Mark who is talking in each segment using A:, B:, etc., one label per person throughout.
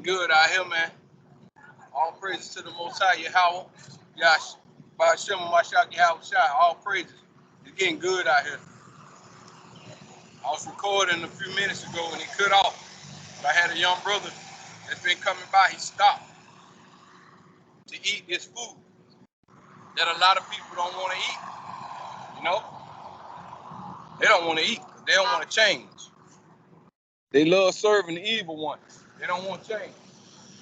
A: getting good out here, man. All praises to the Most High Yahweh. Yash, Ba'ashem, Mashak Yahweh Shai. All praises. It's getting good out here. I was recording a few minutes ago and it cut off. I had a young brother that's been coming by. He stopped to eat this food that a lot of people don't want to eat. You know? They don't want to eat because they don't want to change. They love serving the evil one. They don't want to change.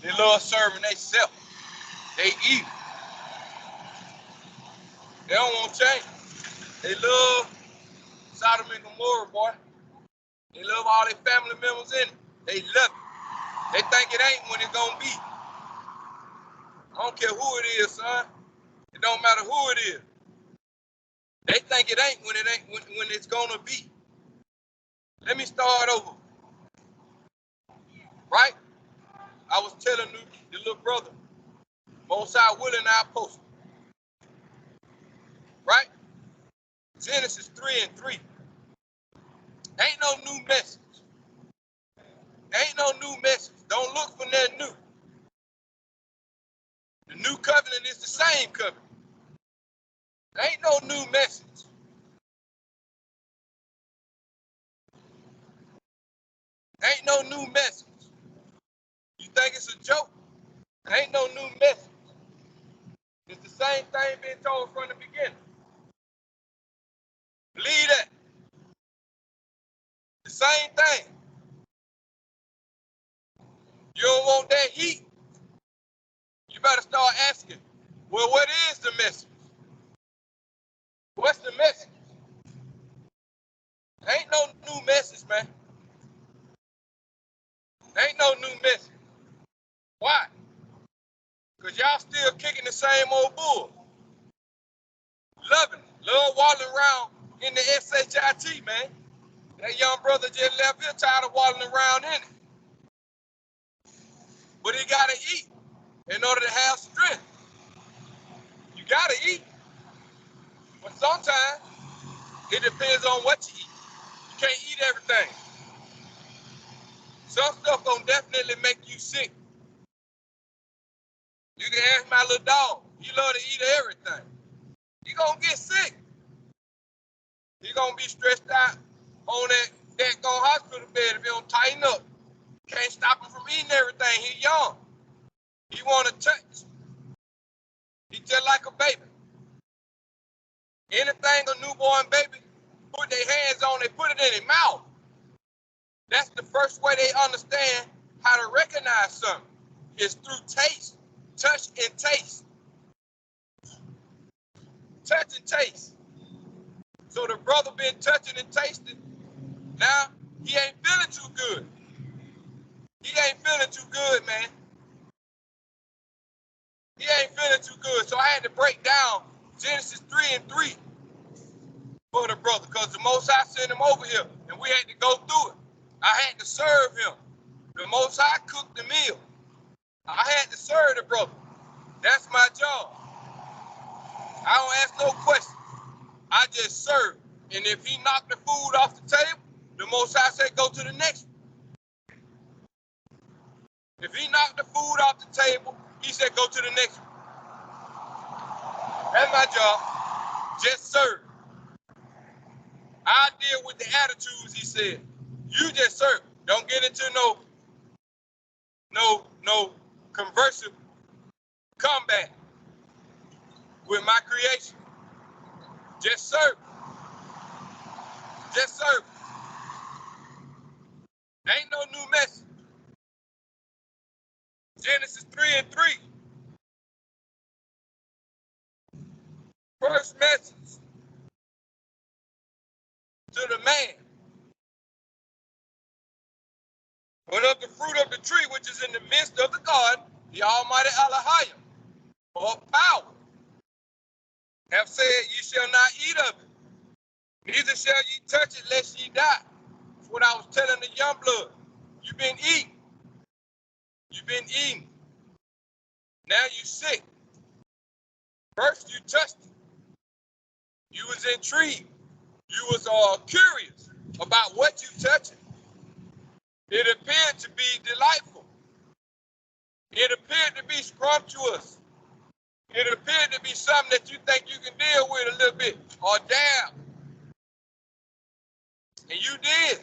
A: They love serving themselves. They evil. They don't want to change. They love Sodom and Gomorrah, boy. They love all their family members in it. They love it. They think it ain't when it's gonna be. I don't care who it is, son. It don't matter who it is. They think it ain't when it's gonna be. Let me start over. Right? I was telling the little brother, Most High willing, I post. Right? Genesis 3:3. Ain't no new message. Ain't no new message. Don't look for nothing new. The new covenant is the same covenant. Ain't no new message. Ain't no new message. You think it's a joke? Ain't no new message. It's the same thing being told from the beginning. Believe that. The same thing. You don't want that heat? You better start asking, well, what is the message? What's the message? Ain't no new message, man. Ain't no new message. Why? Because y'all still kicking the same old bull. Loving it. Love walking around in the SHIT, man. That young brother just left here tired of walking around in it. But he got to eat in order to have strength. You got to eat. But sometimes it depends on what you eat. You can't eat everything. Some stuff gonna definitely make you sick. You can ask my little dog. He love to eat everything. He gonna get sick. He gonna be stressed out on that hospital bed if he don't tighten up. Can't stop him from eating everything. He young. He wanna touch. He just like a baby. Anything a newborn baby put their hands on, they put it in their mouth. That's the first way they understand how to recognize something. Is through taste, touch and taste. Touch and taste. So the brother been touching and tasting. Now he ain't feeling too good. He ain't feeling too good, man. He ain't feeling too good. So I had to break down Genesis 3:3 for the brother, because the Most High sent him over here and we had to go through it. I had to serve him. The Most High cooked the meal. I had to serve the brother. That's my job. I don't ask no questions. I just serve. And if he knocked the food off the table, the Most High said, go to the next one. If he knocked the food off the table, he said, go to the next one. That's my job. Just serve. I deal with the attitudes, he said. You just serve. Don't get into no conversive combat with my creation. Just serve. Just serve. Ain't no new message. Genesis 3:3. First message to the man. But of the fruit of the tree which is in the midst of the garden, the Almighty Elohim, or power, have said, ye shall not eat of it, neither shall ye touch it lest ye die. That's what I was telling the young blood. You've been eating. You've been eating. Now you sick. First you touched it. You was intrigued. You was curious about what you touching. It appeared to be delightful. It appeared to be scrumptious. It appeared to be something that you think you can deal with a little bit or dab. And you did.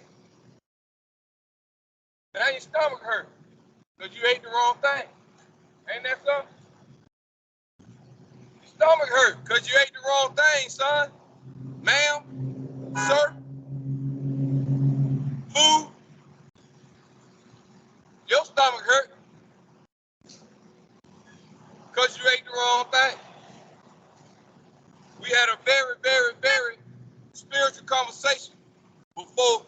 A: Now your stomach hurt because you ate the wrong thing. Ain't that something? Your stomach hurt because you ate the wrong thing, son. Ma'am, sir, food. Your stomach hurt because you ate the wrong thing. We had a very, very, very spiritual conversation before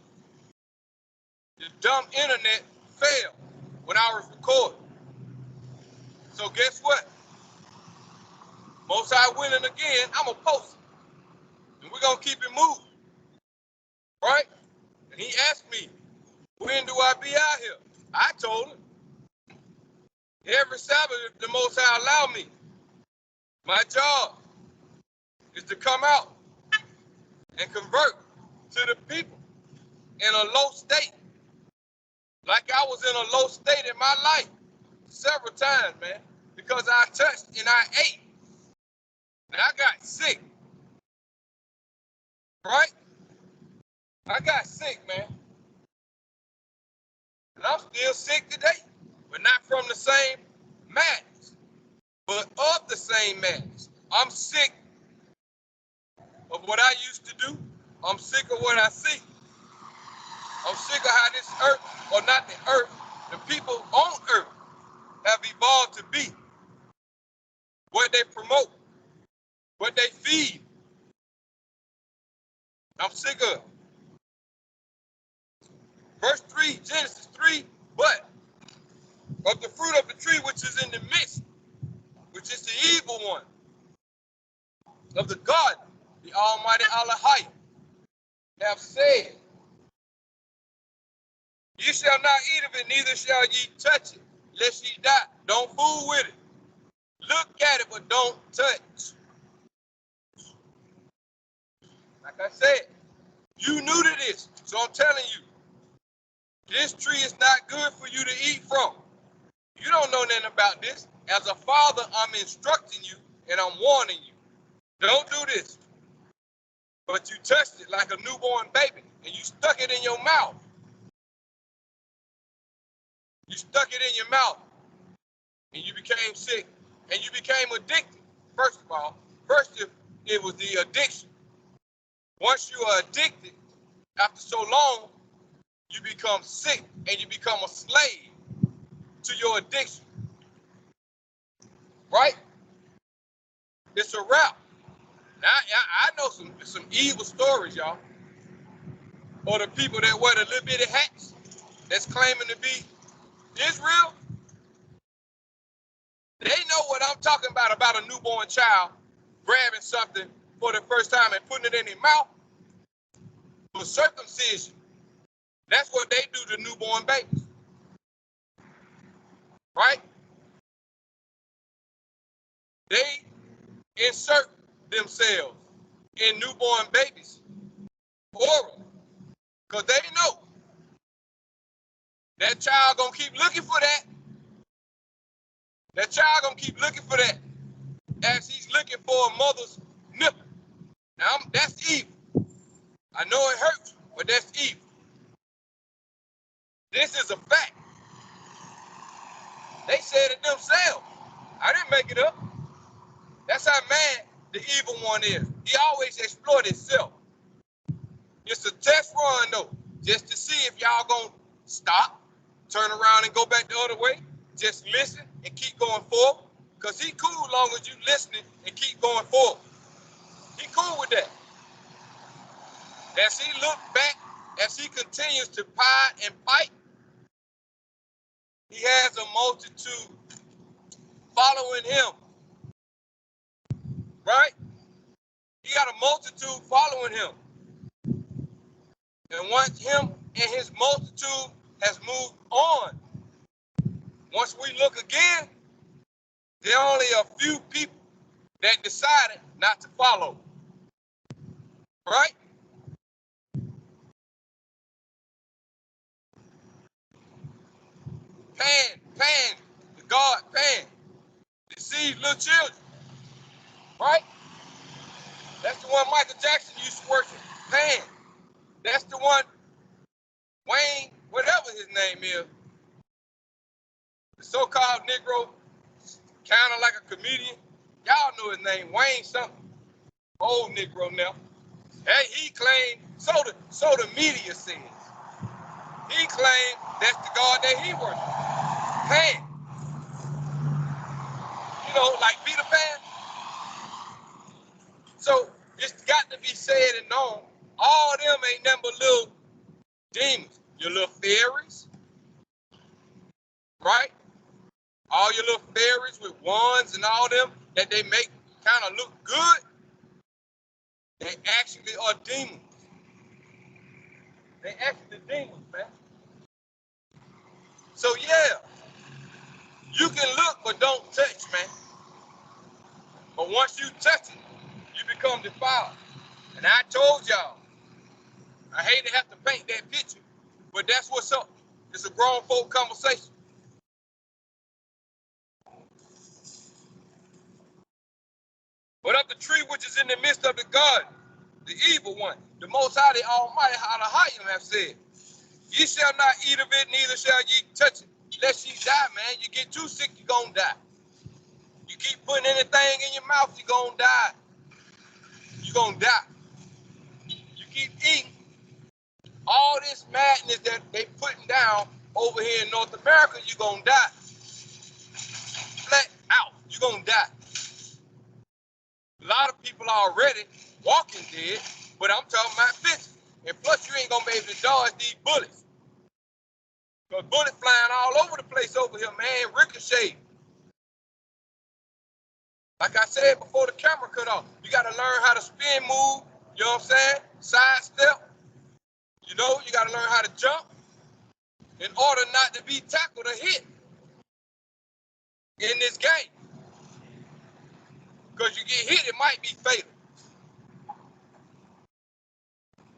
A: the dumb internet failed when I was recording. So guess what? Most High willing again, I'm going to post it. And we're going to keep it moving. Right? And he asked me, when do I be out here? I told him, every Sabbath, if the Most High allow me, my job is to come out and convert to the people in a low state. Like I was in a low state in my life several times, man, because I touched and I ate. And I got sick. Right? I got sick, man. And I'm still sick today, but not from the same madness, but of the same madness. I'm sick of what I used to do. I'm sick of what I see. I'm sick of how this earth, or not the earth, the people on earth have evolved to be. What they promote, what they feed. I'm sick of it. Verse 3, Genesis 3, but of the fruit of the tree which is in the midst, which is the evil one, of the garden, the Almighty Allahayim, have said, ye shall not eat of it, neither shall ye touch it, lest ye die. Don't fool with it. Look at it, but don't touch. Like I said, you new to this, so I'm telling you, this tree is not good for you to eat from. You don't know nothing about this. As a father, I'm instructing you and I'm warning you. Don't do this. But you touched it like a newborn baby and you stuck it in your mouth. You stuck it in your mouth and you became sick and you became addicted. First of all, it was the addiction. Once you are addicted, after so long, you become sick and you become a slave to your addiction. Right? It's a wrap. Now, I know some evil stories, y'all. Or the people that wear the little bitty hats that's claiming to be Israel. They know what I'm talking about a newborn child grabbing something for the first time and putting it in their mouth. For circumcision. That's what they do to newborn babies. Right? They insert themselves in newborn babies orally. Because they know that child gonna keep looking for that. That child gonna keep looking for that as he's looking for a mother's nipple. Now, that's evil. I know it hurts, but that's evil. This is a fact. They said it themselves. I didn't make it up. That's how mad the evil one is. He always exploits himself. It's a test run, though, just to see if y'all gonna stop, turn around and go back the other way. Just listen and keep going forward. Because he cool long as you listening and keep going forward. He cool with that. As he look back, as he continues to pie and fight, he has a multitude following him. Right? He got a multitude following him. And once him and his multitude has moved on, once we look again, there are only a few people that decided not to follow. Right? Pan, God Pan, deceive little children, right? That's the one Michael Jackson used to worship, Pan. That's the one Wayne, whatever his name is, the so-called Negro, kind of like a comedian. Y'all know his name, Wayne something, old Negro now. Hey, he claimed, so the media says, he claimed that's the God that he worships, Pan. You know, like Peter Pan. So it's got to be said and known, all of them ain't nothing but little demons, your little fairies, right? All your little fairies with wands and all them that they make kind of look good, they actually are demons. They actually demons, man. So yeah, you can look but don't touch, man. But once you touch it, you become defiled. And I told y'all, I hate to have to paint that picture, but that's what's up. It's a grown folk conversation. But of the tree which is in the midst of the garden, the evil one, the Most High, the Almighty, Elohim have said, ye shall not eat of it, neither shall ye touch it, lest ye die, man. You get too sick, you're going to die. You keep putting anything in your mouth, you're going to die. You're going to die. You keep eating all this madness that they putting down over here in North America, you're going to die. Flat out, you're going to die. A lot of people are already walking dead, but I'm talking about physical. And plus, you ain't going to be able to dodge these bullets. Because bullets flying all over the place over here, man, ricochet. Like I said before the camera cut off, you got to learn how to spin move, you know what I'm saying? Side step. You know, you got to learn how to jump in order not to be tackled or hit in this game. Because you get hit, it might be fatal.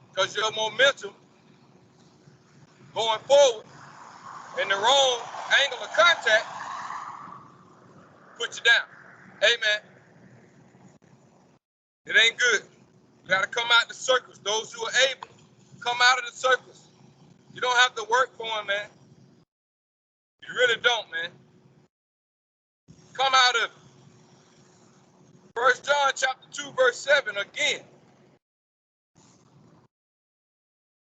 A: Because your momentum going forward in the wrong angle of contact put you down. Hey, man, it ain't good. You got to come out the circles. Those who are able, come out of the circles. You don't have to work for them, man. You really don't, man. Come out of it. 1 John chapter 2, verse 7 again.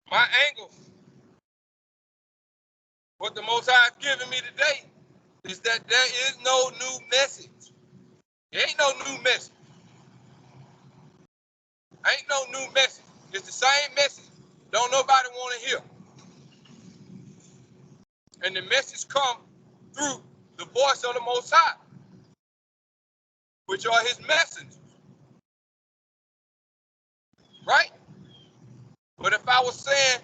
A: My angle, what the Most High has given me today, is that there is no new message. There ain't no new message. Ain't no new message. It's the same message. Don't nobody want to hear. And the message come through the voice of the Most High, which are his messengers. Right? But if I was saying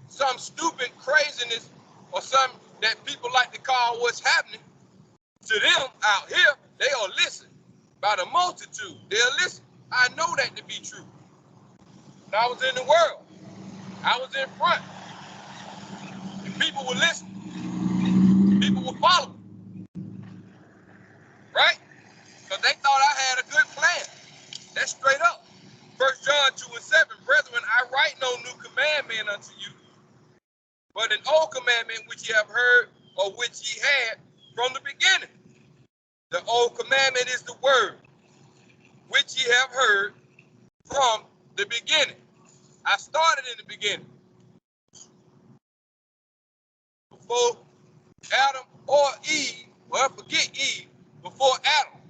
A: some stupid craziness or something that people like to call what's happening, to them out here, they'll listen. By the multitude, they'll listen. I know that to be true. When I was in the world, I was in front. And people would listen. People would follow. Right? Because they thought I had a good plan. That's straight up. 1 John 2 and 7, brethren, I write no new commandment unto you, but an old commandment which ye have heard, or which ye had from the beginning. The old commandment is the word, which ye have heard from the beginning. I started in the beginning. Before Adam or Eve, well, forget Eve, before Adam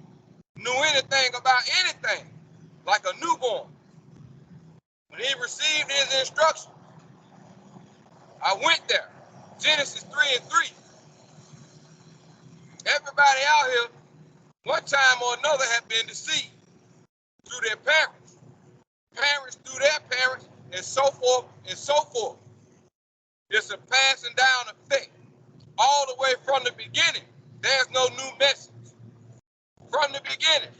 A: knew anything about anything, like a newborn. When he received his instruction, I went there. Genesis 3 and 3. Everybody out here, one time or another, have been deceived through their parents. Parents through their parents, and so forth and so forth. It's a passing down effect. All the way from the beginning, there's no new message. From the beginning.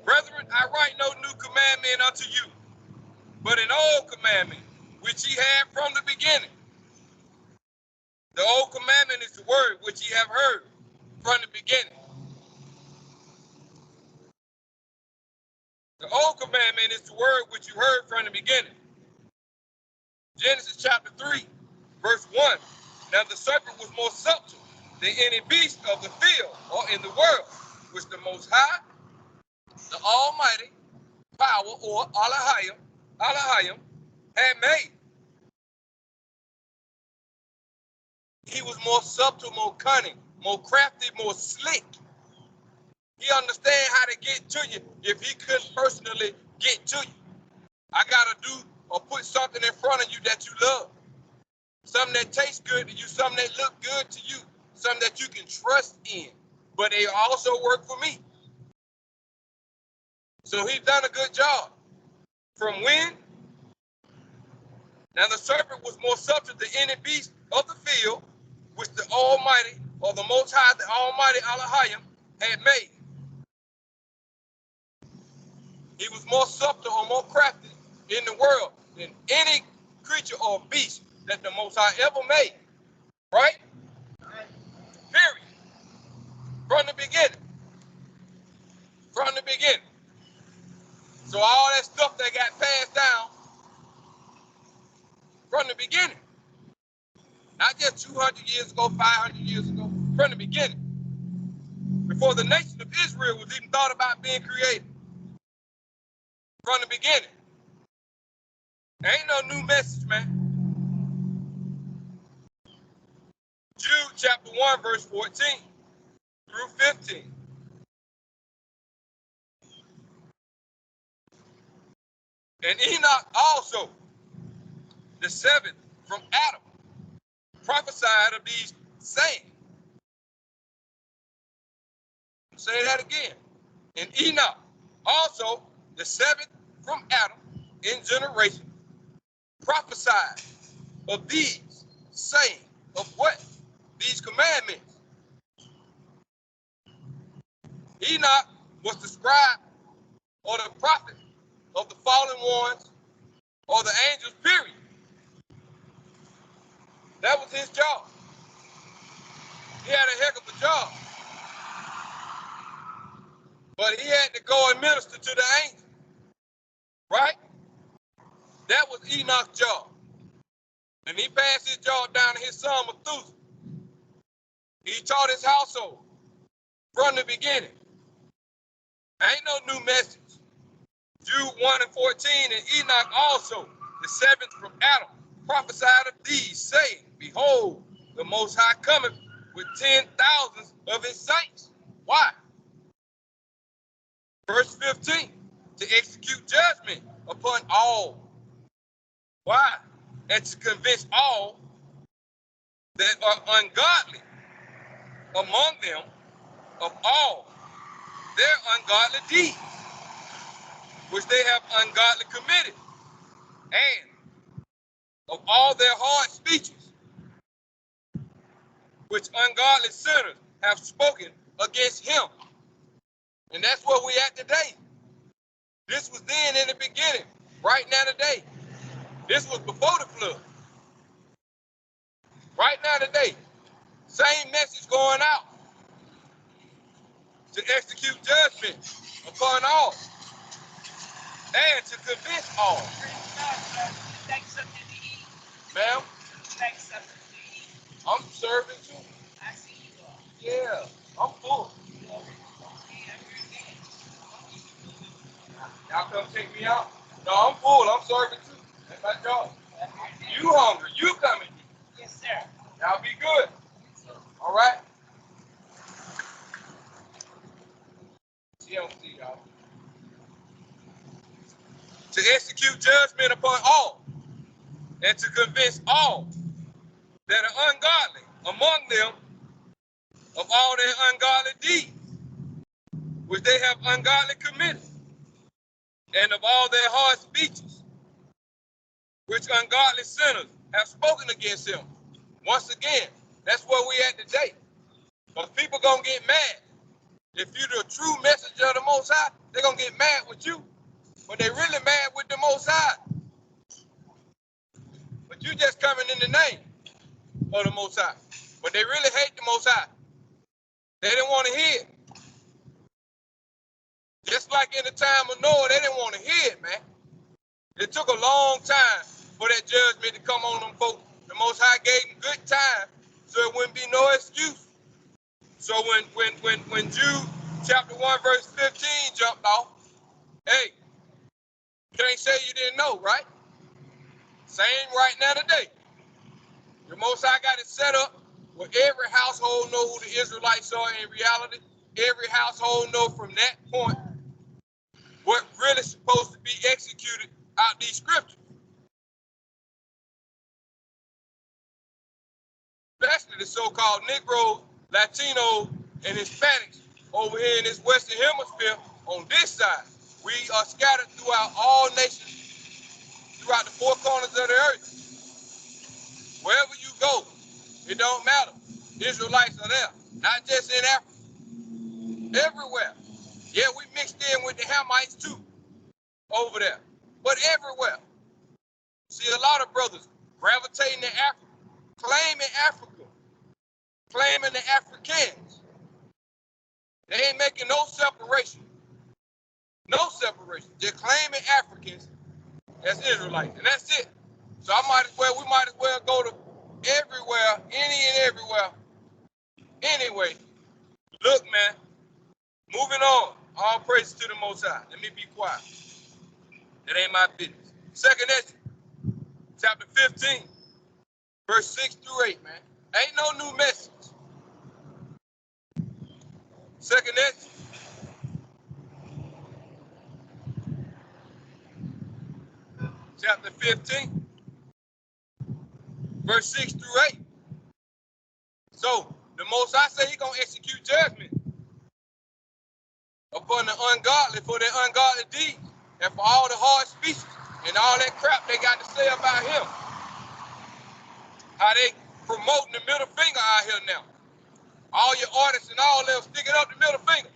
A: Brethren, I write no new commandment unto you, but an old commandment, which ye had from the beginning. The old commandment is the word which ye have heard from the beginning. The old commandment is the word which you heard from the beginning. Genesis chapter 3, verse 1. Now the serpent was more subtle than any beast of the field or in the world, which the Most High, the Almighty, power, or Elohim, had made. He was more subtle, more cunning, more crafty, more slick. He understands how to get to you if he couldn't personally get to you. I gotta do or put something in front of you that you love. Something that tastes good to you, something that look good to you, something that you can trust in. But they also work for me. So he's done a good job. From when? Now the serpent was more subtle than any beast of the field, which the Almighty, or the Most High, the Almighty Elohim, had made. He was more subtle or more crafty in the world than any creature or beast that the Most High ever made. Right? Period. From the beginning. From the beginning. So all that stuff that got passed down from the beginning. Not just 200 years ago, 500 years ago, from the beginning. Before the nation of Israel was even thought about being created. From the beginning. Ain't no new message, man. Jude chapter 1, verse 14 through 15. And Enoch also, the seventh from Adam, prophesied of these saying. Say that again. And Enoch also, the seventh from Adam in generation, prophesied of these saying. Of what? These commandments. Enoch was the scribe or the prophet of the fallen ones or the angels, period. That was his job. He had a heck of a job. But he had to go and minister to the angels. Right? That was Enoch's job. And he passed his job down to his son Methuselah. He taught his household from the beginning. Ain't no new message. Jude 1 and 14, and Enoch also, the seventh from Adam, prophesied of these, saying, Behold, the Most High cometh with 10,000s of his saints. Why? Verse 15, to execute judgment upon all. Why? And to convince all that are ungodly among them of all their ungodly deeds, which they have ungodly committed, and of all their hard speeches, which ungodly sinners have spoken against him. And that's where we at today. This was then in the beginning, right now today. This was before the flood. Right now today, same message going out to execute judgment upon all and to convince all. Ma'am? I'm serving too. I see you. Yeah, I'm full. Y'all come take me out? No, I'm full. I'm serving too. That's my job. You hungry? You coming? Yes, sir. Y'all be good. All right. See y'all. To execute judgment upon all, and to convince all that are ungodly among them of all their ungodly deeds, which they have ungodly committed, and of all their hard speeches, which ungodly sinners have spoken against him. Once again, that's where we at today. But people gonna get mad. If you're the true messenger of the Most High, they're gonna get mad with you. But they really mad with the Most High. But you just coming in the name. of the Most High. But they really hate the Most High. They didn't want to hear it. Just like in the time of Noah, they didn't want to hear it, man. It took a long time for that judgment to come on them folks. The Most High gave them good time so it wouldn't be no excuse. So when Jude chapter 1 verse 15 jumped off, hey, can't say you didn't know, right? Same right now today. The Most High got it set up where every household know who the Israelites are in reality. Every household know from that point what really supposed to be executed out these scriptures. Especially the so-called Negroes, Latinos, and Hispanics over here in this Western Hemisphere on this side. We are scattered throughout all nations, throughout the four corners of the earth. Wherever you go, it don't matter. Israelites are there, not just in Africa, everywhere. Yeah, we mixed in with the Hamites too, over there, but everywhere. See a lot of brothers gravitating to Africa, claiming Africa, claiming the Africans. They ain't making no separation. No separation. They're claiming Africans as Israelites, and that's it. So we might as well go to everywhere, any and everywhere. Anyway, look, man, moving on. All praises to the Most High. Let me be quiet. That ain't my business. Second Ezra, chapter 15, verse 6 through 8, man. Ain't no new message. Second Ezra, chapter 15, verse 6 through 8. So the Most High say He gonna execute judgment upon the ungodly for their ungodly deeds and for all the hard speeches and all that crap they got to say about Him. How they promoting the middle finger out here now. All your artists and all them sticking up the middle finger.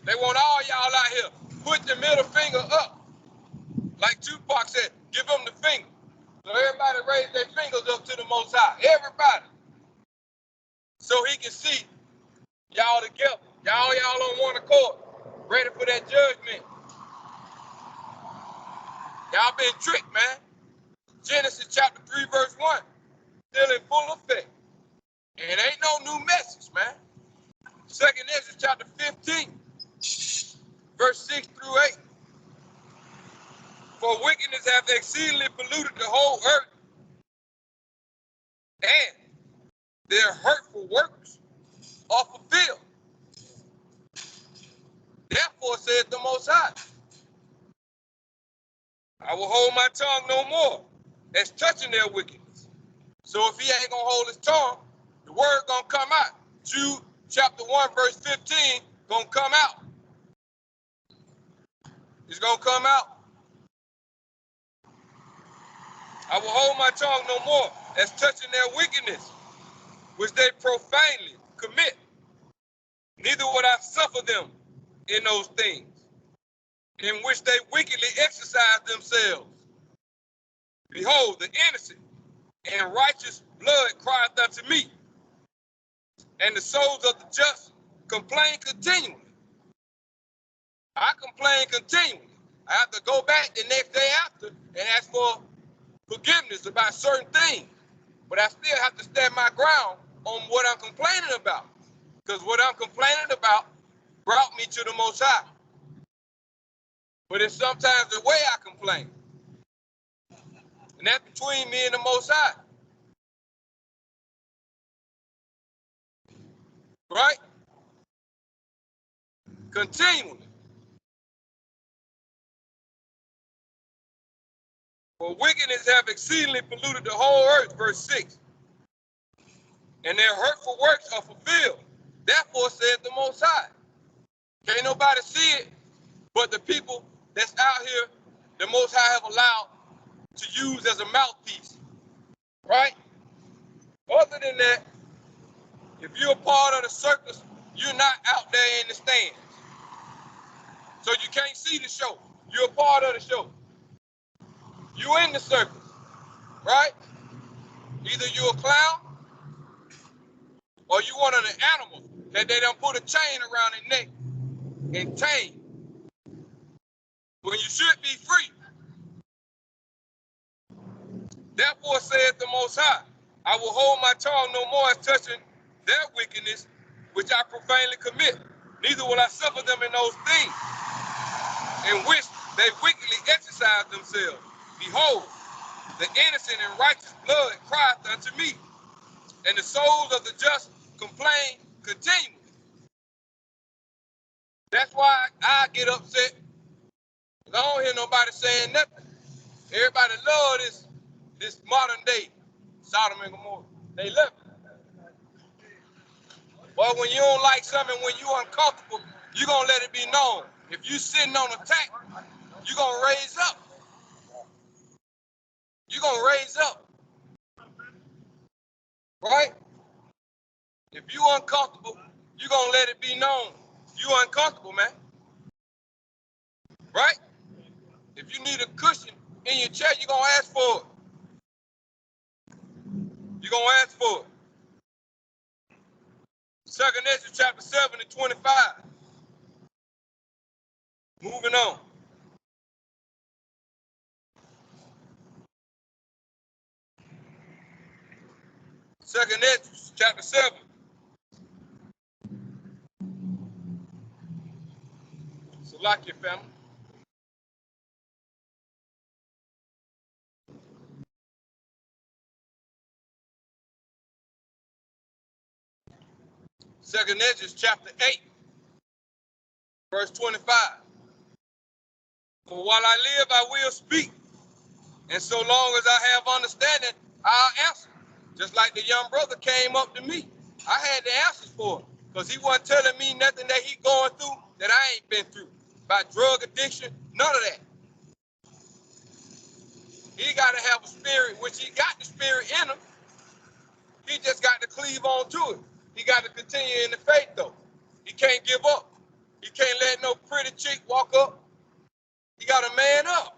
A: They want all y'all out here put the middle finger up. Like Tupac said, give them the finger. So everybody raise their fingers up to the Most High. Everybody. So He can see y'all together. Y'all on one accord. Ready for that judgment. Y'all been tricked, man. Genesis chapter 3, verse 1. Still in full effect. And ain't no new message, man. Second Ezra chapter 15, verse 6 through 8. For wickedness hath exceedingly polluted the whole earth, and their hurtful works are fulfilled. Therefore saith the Most High, I will hold my tongue no more, as touching their wickedness. So if He ain't gonna hold His tongue, the word gonna come out. Jude chapter 1, verse 15, gonna come out. It's gonna come out. I will hold my tongue no more, as touching their wickedness, which they profanely commit. Neither would I suffer them in those things, in which they wickedly exercise themselves. Behold, the innocent and righteous blood crieth unto me, and the souls of the just complain continually. I complain continually. I have to go back the next day after and ask for forgiveness about certain things. But I still have to stand my ground on what I'm complaining about. Because what I'm complaining about brought me to the Most High. But it's sometimes the way I complain. And that's between me and the Most High. Right? Continually. For wickedness have exceedingly polluted the whole earth, verse 6. And their hurtful works are fulfilled. Therefore said the Most High. Can't nobody see it, but the people that's out here, the Most High have allowed to use as a mouthpiece. Right? Other than that, if you're a part of the circus, you're not out there in the stands. So you can't see the show. You're a part of the show. You in the circus, right? Either you're a clown or you one of the animals that they done put a chain around their neck and tame when you should be free. Therefore saith the Most High, I will hold my tongue no more as touching their wickedness, which I profanely commit. Neither will I suffer them in those things in which they wickedly exercise themselves. Behold, the innocent and righteous blood crieth unto me, and the souls of the just complain continually. That's why I get upset. I don't hear nobody saying nothing. Everybody love this modern day Sodom and Gomorrah. They love it. But when you don't like something, when you uncomfortable, you're going to let it be known. If you sitting on a tank, you're going to raise up. You're going to raise up. Right? If you uncomfortable, you're going to let it be known. You uncomfortable, man. Right? If you need a cushion in your chair, you're going to ask for it. You're going to ask for it. 2nd Ezra chapter 7 and 25. Moving on. 2nd Ezra chapter 7. Salakia family. Second Ezra chapter 8, verse 25. For while I live, I will speak, and so long as I have understanding, I'll answer. Just like the young brother came up to me, I had the answers for him, because he wasn't telling me nothing that he going through that I ain't been through. About drug addiction, none of that. He got to have a spirit, which he got the spirit in him. He just got to cleave on to it. He got to continue in the faith, though. He can't give up. He can't let no pretty chick walk up. You got to man up.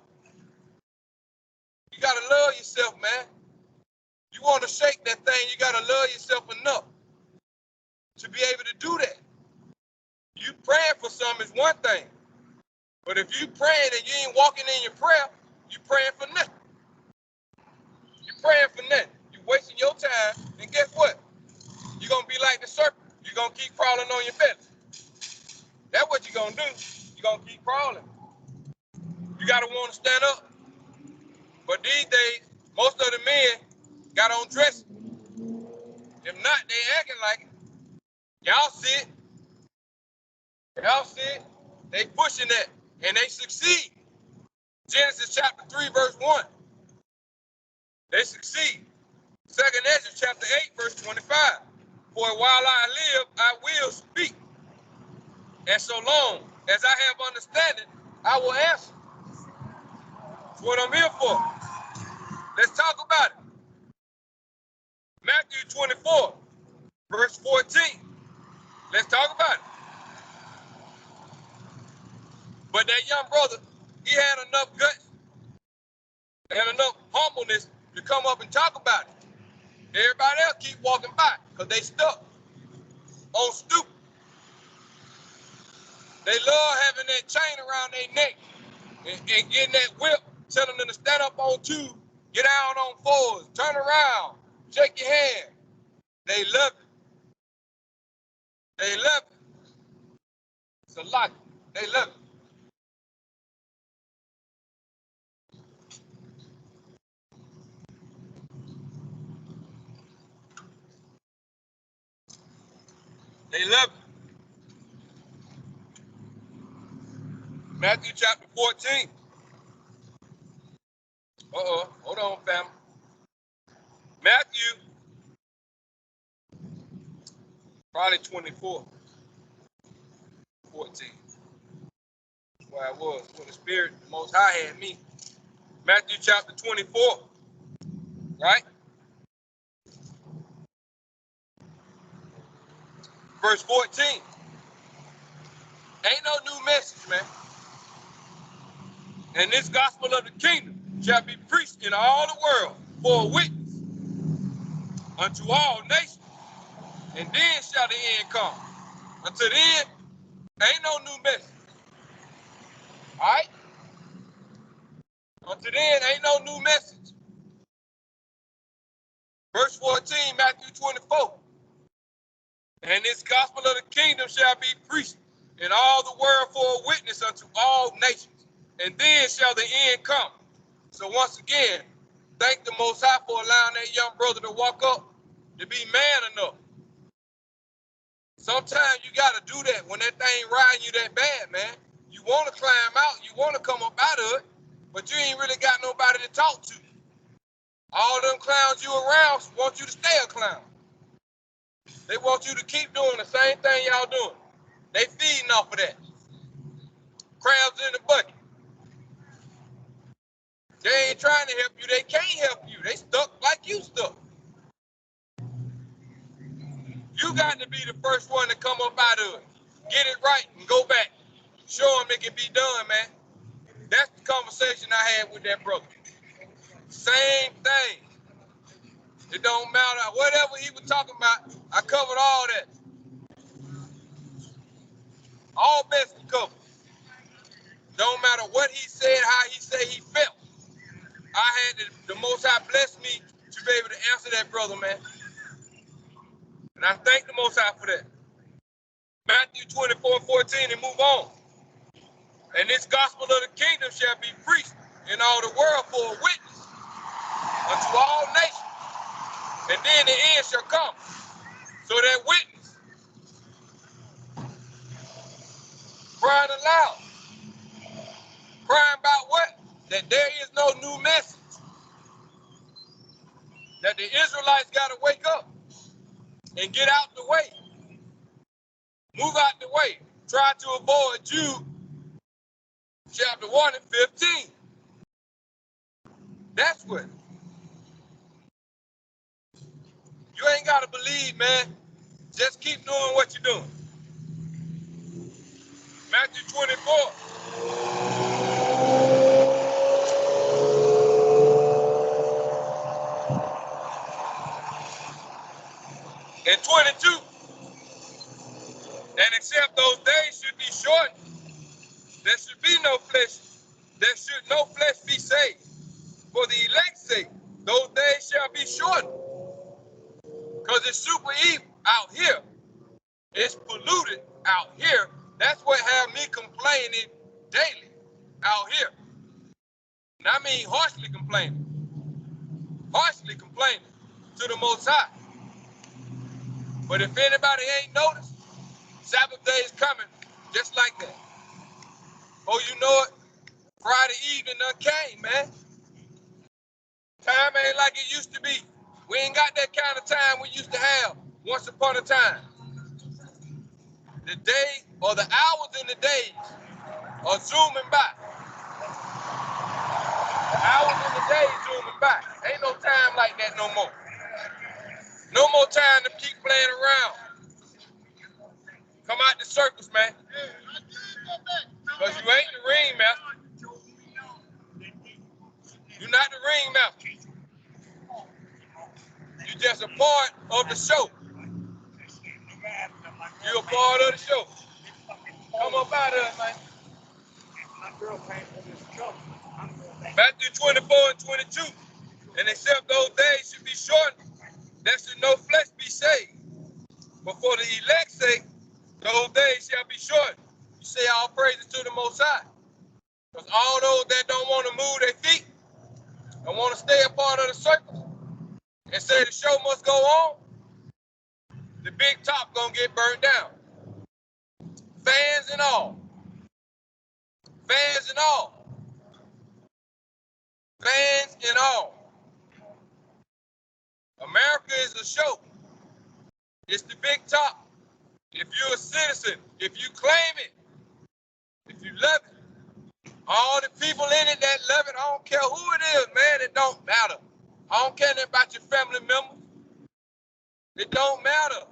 A: You got to love yourself, man. You want to shake that thing, you got to love yourself enough to be able to do that. You praying for something is one thing. But if you praying and you ain't walking in your prayer, you praying for nothing. You praying for nothing. You wasting your time, and guess what? You're going to be like the serpent. You're going to keep crawling on your belly. That's what you're going to do. You're going to keep crawling. You got to want to stand up. But these days, most of the men got on dressing. If not, they acting like it. Y'all see it. Y'all see it. They pushing that, and they succeed. Genesis chapter 3, verse 1. They succeed. 2nd Ezra chapter 8, verse 25. For while I live, I will speak. And so long as I have understanding, I will answer. That's what I'm here for. Let's talk about it. Matthew 24, verse 14. Let's talk about it. But that young brother, he had enough guts and enough humbleness to come up and talk about it. Everybody else keep walking by because they stuck on stupid. They love having that chain around their neck and getting that whip, telling them to stand up on two, get out on fours, turn around, shake your hand. They love it. They love it. It's a lot. They love it. They love it. Matthew chapter 14. Hold on, fam. Matthew, probably 24, 14. That's where I was, when the Spirit, the Most High had me. Matthew chapter 24, right? Verse 14. Ain't no new message, man. And this gospel of the kingdom shall be preached in all the world for a witness unto all nations. and then shall the end come. Until then, ain't no new message. All right? Until then, ain't no new message. Verse 14, Matthew 24. And this gospel of the kingdom shall be preached in all the world for a witness unto all nations. And then shall the end come. So once again, thank the Most High for allowing that young brother to walk up, to be man enough. Sometimes you got to do that when that thing riding you that bad, man. You want to climb out, you want to come up out of it, but you ain't really got nobody to talk to. All them clowns you around want you to stay a clown. They want you to keep doing the same thing y'all doing. They feeding off of that. Crabs in the bucket. They ain't trying to help you. They can't help you. They stuck like you stuck. You got to be the first one to come up out of it. Get it right and go back. Show them it can be done, man. That's the conversation I had with that brother. Same thing. It don't matter. Whatever he was talking about, I covered all that. All best covered. Don't matter what he said, how he said he felt. I had the Most High bless me to be able to answer that brother, man. And I thank the Most High for that. Matthew 24:14 and move on. And this gospel of the kingdom shall be preached in all the world for a witness unto all nations. And then the end shall come. So that witness, crying aloud, crying about what? That there is no new message. That the Israelites got to wake up and get out the way. Move out the way. Try to avoid Jude chapter 1 and 15. That's what. You ain't got to believe, man. Just keep doing what you're doing. Matthew 24. And 22. And except those days should be shortened, there should be no flesh. There should no flesh be saved. For the elect's sake, those days shall be shortened. Because it's super evil out here. It's polluted out here. That's what have me complaining daily out here. And I mean harshly complaining. Harshly complaining to the Most High. But if anybody ain't noticed, Sabbath day is coming just like that. Oh, you know it? Friday evening done came, man. Time ain't like it used to be. We ain't got that kind of time we used to have once upon a time. The day or the hours and the days are zooming by. The hours and the days zooming by. Ain't no time like that no more. No more time to keep playing around. Come out the circus, man. Because you ain't the ring master. You're not the ring master. You're just a part of the show. You're a part of the show. Come up out of it, man. Matthew 24 and 22. And except those days should be shortened, there should no flesh be saved. But for the elect's sake, those days shall be shortened. You say all praises to the Most High. Because all those that don't want to move their feet and want to stay a part of the circle and say the show must go on, the big top gonna get burned down. Fans and all. Fans and all. Fans and all. America is a show. It's the big top. If you're a citizen, if you claim it, if you love it, all the people in it that love it, I don't care who it is, man, it don't matter. I don't care nothing about your family members. It don't matter.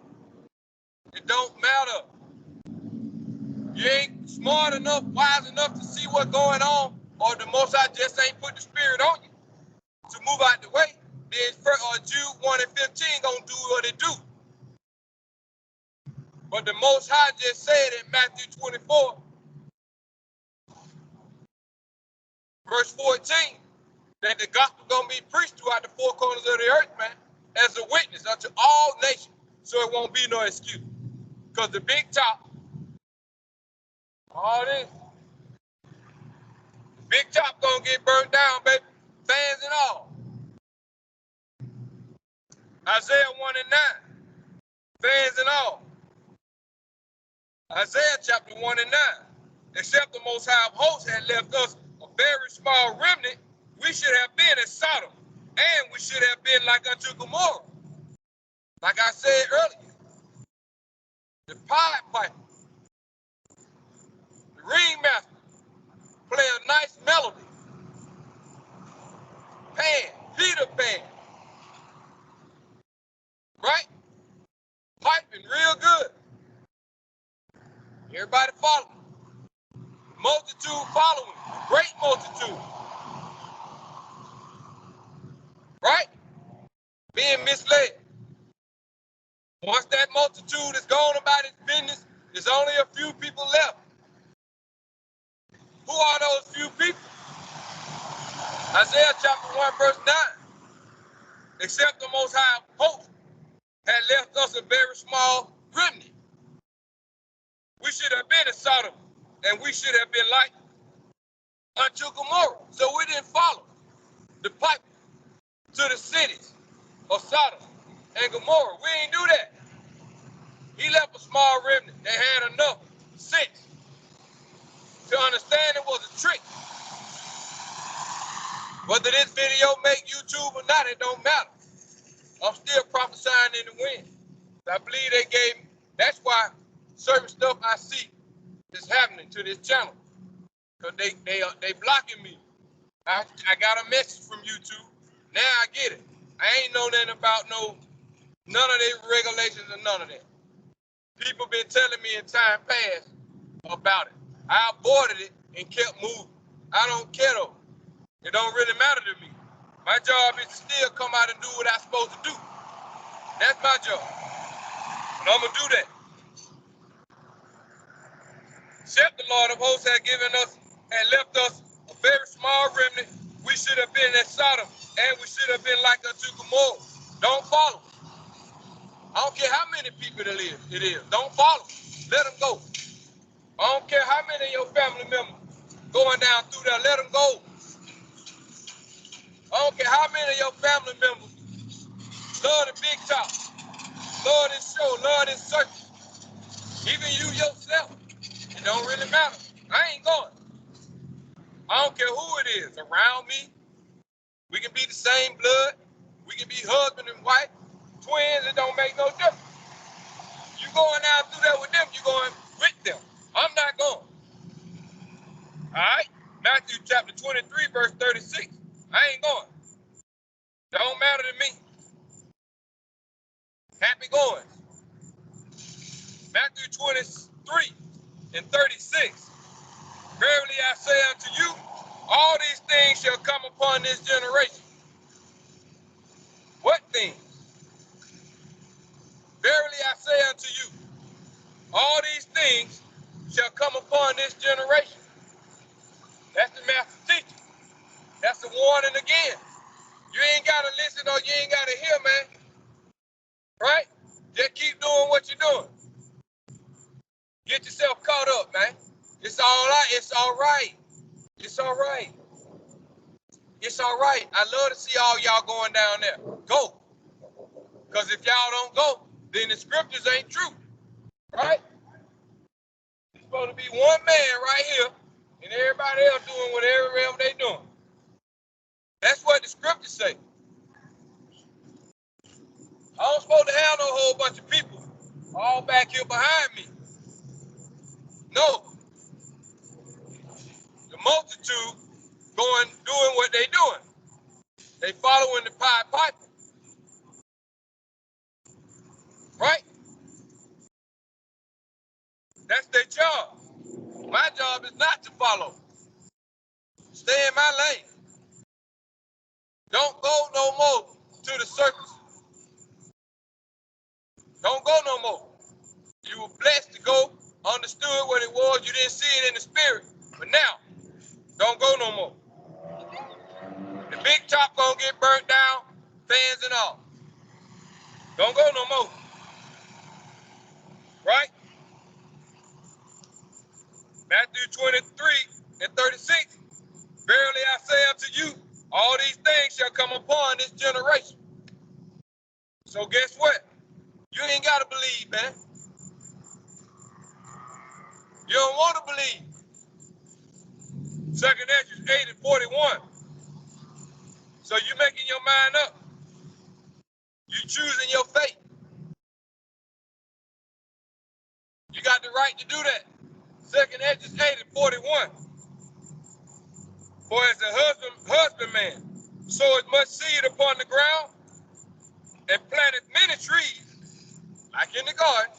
A: It don't matter. You ain't smart enough, wise enough to see what's going on, or the Most High just ain't put the spirit on you to move out the way. Then Jude 1 and 15 gonna do what it do. But the Most High just said in Matthew 24, verse 14, that the gospel gonna be preached throughout the four corners of the earth, man, as a witness unto all nations. So it won't be no excuse. Because the big top, all this, the big top gonna get burnt down, baby. Fans and all. Isaiah 1 and 9. Fans and all. Isaiah chapter 1 and 9. Except the Most High of hosts had left us a very small remnant, we should have been as Sodom, and we should have been like unto Gomorrah. Like I said earlier, the Pied Piper, the ringmaster, play a nice melody. Pan, Peter Pan, right? Piping real good. Everybody following. Multitude following. Great multitude. Right? Being misled. Once that multitude is gone about its business, there's only a few people left. Who are those few people? Isaiah chapter 1, verse 9. Except the Most High of hosts had left us a very small remnant. We should have been in Sodom, and we should have been like unto Gomorrah. So we didn't follow the pipe to the cities of Sodom and Gomorrah. We ain't do that. He left a small remnant that had enough sense to understand it was a trick. Whether this video make YouTube or not, it don't matter. I'm still prophesying in the wind. I believe they gave me, that's why certain stuff I see is happening to this channel. Because they blocking me. I got a message from YouTube. Now I get it. I ain't know nothing about none of their regulations or none of that. People been telling me in time past about it. I aborted it and kept moving. I don't care though. It don't really matter to me. My job is to still come out and do what I'm supposed to do. That's my job. And I'm gonna do that. Except the Lord of hosts had left us a very small remnant. We should have been at Sodom, and we should have been like unto Gomorrah. Don't follow. I don't care how many people it is. Don't follow. Let them go. I don't care how many of your family members going down through there. Let them go. I don't care how many of your family members love the big top, love this show, love this circus. Even you yourself. It don't really matter. I ain't going. I don't care who it is around me. We can be the same blood. We can be husband and wife, twins. It don't make no difference. You going out through there with them, you going with them. I'm not going. All right? Matthew chapter 23, verse 36. I ain't going. Don't matter to me. Happy going. Matthew 23 and 36. Verily I say unto you, all these things shall come upon this generation. What things? Verily I say unto you, all these things shall come upon this generation. That's the master teacher. That's the warning again. You ain't got to listen or you ain't got to hear, man. Right? Just keep doing what you're doing. Get yourself caught up, man. It's all right. It's all right. It's all right. It's all right. I love to see all y'all going down there. Go. Because if y'all don't go, then the scriptures ain't true. Right? It's supposed to be one man right here and everybody else doing whatever they doing. That's what the scriptures say. I don't supposed to have no whole bunch of people all back here behind me. No. The multitude doing what they doing. They following the Pied Piper. Right? That's their job. My job is not to follow. Stay in my lane. Don't go no more to the circus. Don't go no more. You You were blessed to go, understood what it was. You didn't see it in the spirit. But now, don't go no more. The big top gonna get burnt down, fans and all. Don't go no more. Right? Matthew 23:36. Verily I say unto you, all these things shall come upon this generation. So guess what? You ain't gotta believe, man. You don't want to believe. 2nd Ezra 8:41. So you making your mind up. You choosing your fate. You got the right to do that. 2nd Ezra 8:41. For as the husbandman soweth much seed upon the ground and planteth many trees, like in the garden,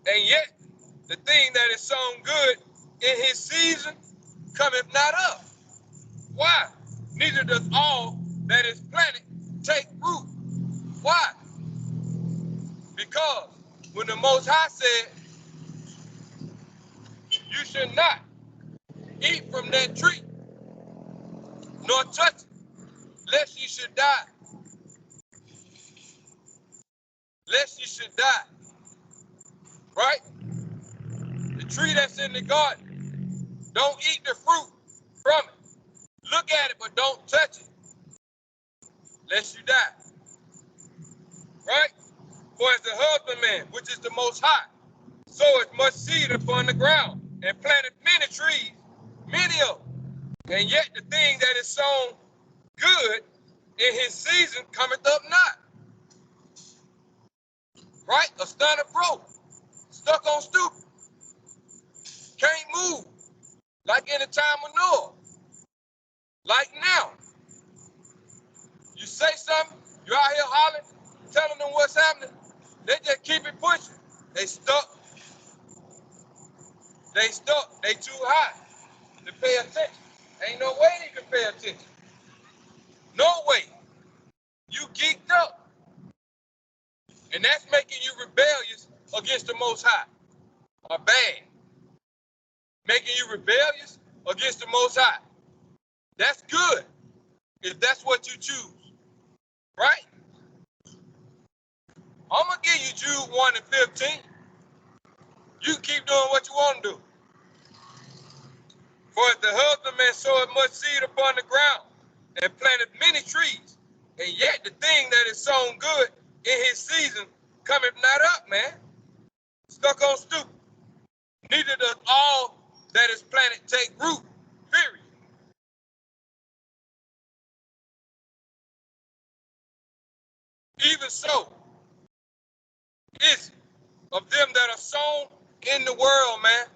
A: and yet the thing that is sown good in his season cometh not up. Why? Neither does all that is planted take root. Why? Because when the Most High said, you should not eat from that tree, nor touch it, lest you should die. Lest you should die. Right? The tree that's in the garden, don't eat the fruit from it. Look at it, but don't touch it, lest you die. Right? For as the husbandman, which is the Most High, soweth much seed upon the ground, and planted many trees, many of them, and yet the thing that is sown good in his season cometh up not. Right? A stunted bro, stuck on stupid, can't move, like in the time of Noah, like now. You say something, you out here hollering, telling them what's happening, they just keep it pushing. They stuck. They stuck. They too high to pay attention. Ain't no way you can pay attention. No way. You geeked up. And that's making you rebellious against the Most High. Or bad. Making you rebellious against the Most High. That's good if that's what you choose. Right? I'm going to give you Jude 1:15. You keep doing what you want to do. For as the husbandman soweth much seed upon the ground and planted many trees, and yet the thing that is sown good in his season cometh not up, man. Stuck on stupid. Neither does all that is planted take root, period. Even so is it of them that are sown in the world, man.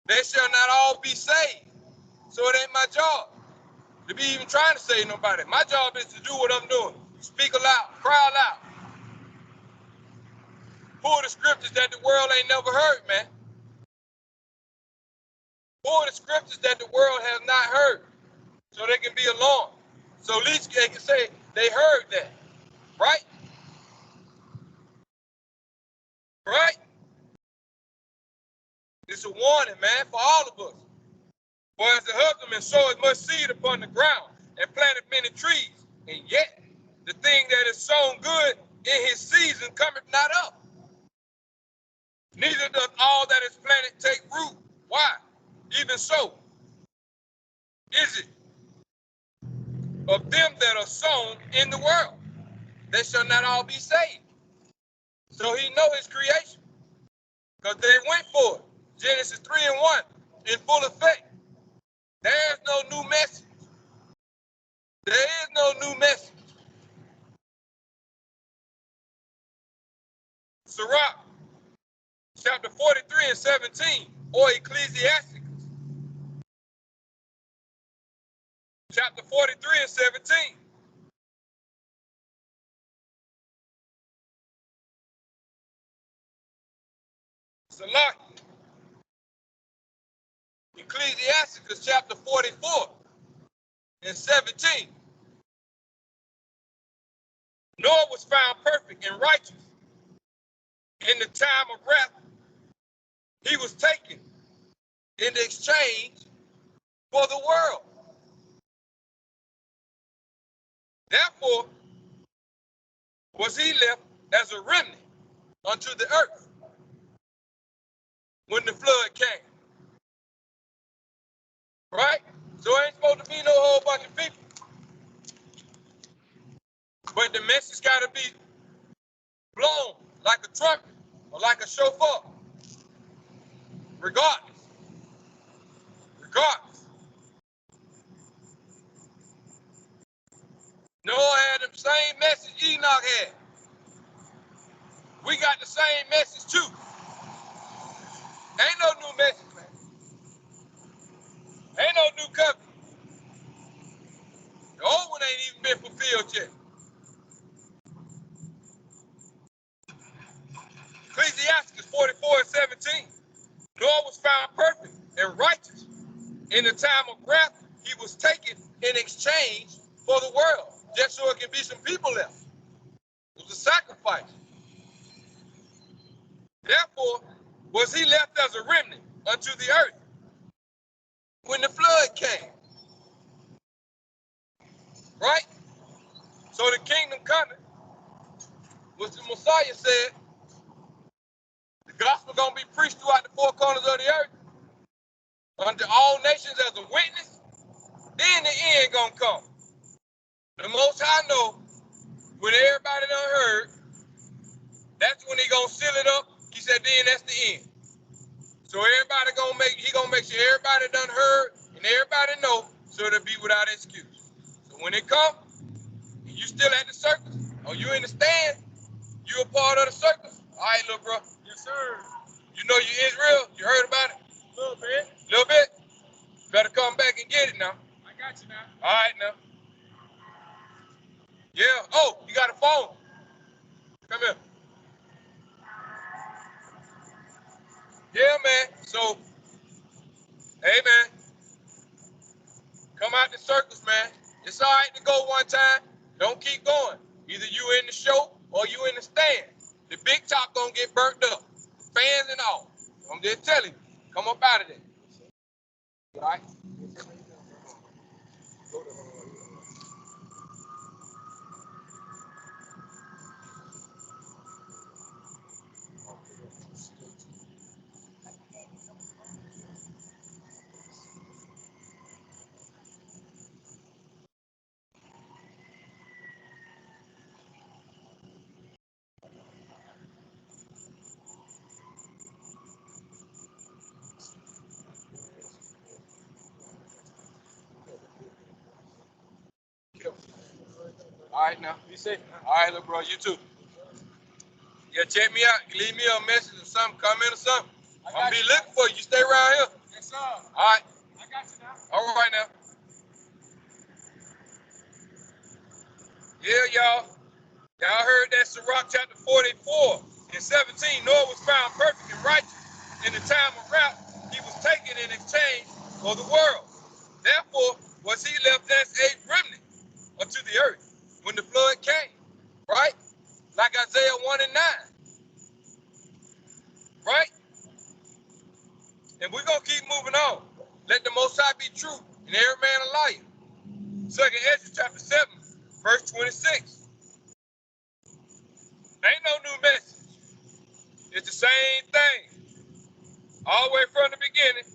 A: They shall not all be saved. So it ain't my job to be even trying to save nobody. My job is to do what I'm doing. Speak aloud, cry aloud. Pull the scriptures that the world ain't never heard, man. Pull the scriptures that the world has not heard so they can be alarmed. So at least they can say they heard that. Right? Right? It's a warning, man, for all of us. For as the husbandman soweth much seed upon the ground and planted many trees, and yet the thing that is sown good in his season cometh not up. Neither does all that is planted take root. Why? Even so is it of them that are sown in the world. They shall not all be saved. So he know his creation, because they went for it. Genesis 3:1 in full effect. There's no new message. There is no new message. Sirach, chapter 43:17, or Ecclesiasticus, chapter 43:17. Salaki, Ecclesiasticus, chapter 44:17. Noah was found perfect and righteous, in the time of wrath, he was taken in exchange for the world. Therefore, was he left as a remnant unto the earth when the flood came. Right? So it ain't supposed to be no whole bunch of people. But the message got to be blown like a trumpet or like a shofar. Regardless. Regardless. Noah had the same message Enoch had. We got the same message too. Ain't no new message, man. Ain't no new covenant. The old one ain't even been fulfilled yet. Ecclesiastes 44:17. Noah was found perfect and righteous. In the time of wrath, he was taken in exchange for the world, just so it can be some people left. It was a sacrifice. Therefore, was he left as a remnant unto the earth when the flood came. Right? So the kingdom coming, which the Messiah said, the gospel gonna be preached throughout the four corners of the earth unto all nations as a witness. Then the end gonna come. The Most High know when everybody done heard, that's when he gonna seal it up. He said, then that's the end. So everybody he gonna make sure everybody done heard and everybody know, so it'll be without excuse. So when it come, and you still at the circus, or you in the stand, you a part of the circus. All right, little bro. Yes, sir. You know you Israel? You heard about it? A little bit. Little bit? Better come back and get it now. I got you now. All right now. Yeah. Oh, you got a phone. Come here. Yeah, man. So, hey, man. Come out the circus, man. It's all right to go one time. Don't keep going. Either you in the show or you in the stand. The big top gonna get burnt up. Fans and all. I'm just telling you. Come up out of there. All right? All right now. Be safe. All right, little bro. You too. Yeah, check me out. Leave me a message or something, comment or something. I'm gonna be looking for you. You stay around here. Yes, sir. All right. I got you now. All right now. Yeah, y'all. Y'all heard that Sirach chapter 44 and 17. Noah was found perfect and righteous. In the time of wrath, he was taken in exchange for the world. Therefore, was he left as a remnant unto the earth when the flood came. Right? Like Isaiah 1 and 9. Right? And we're going to keep moving on. Let the Most High be true and every man a liar. 2nd Ezra chapter 7, verse 26. Ain't no new message. It's the same thing. All the way from the beginning.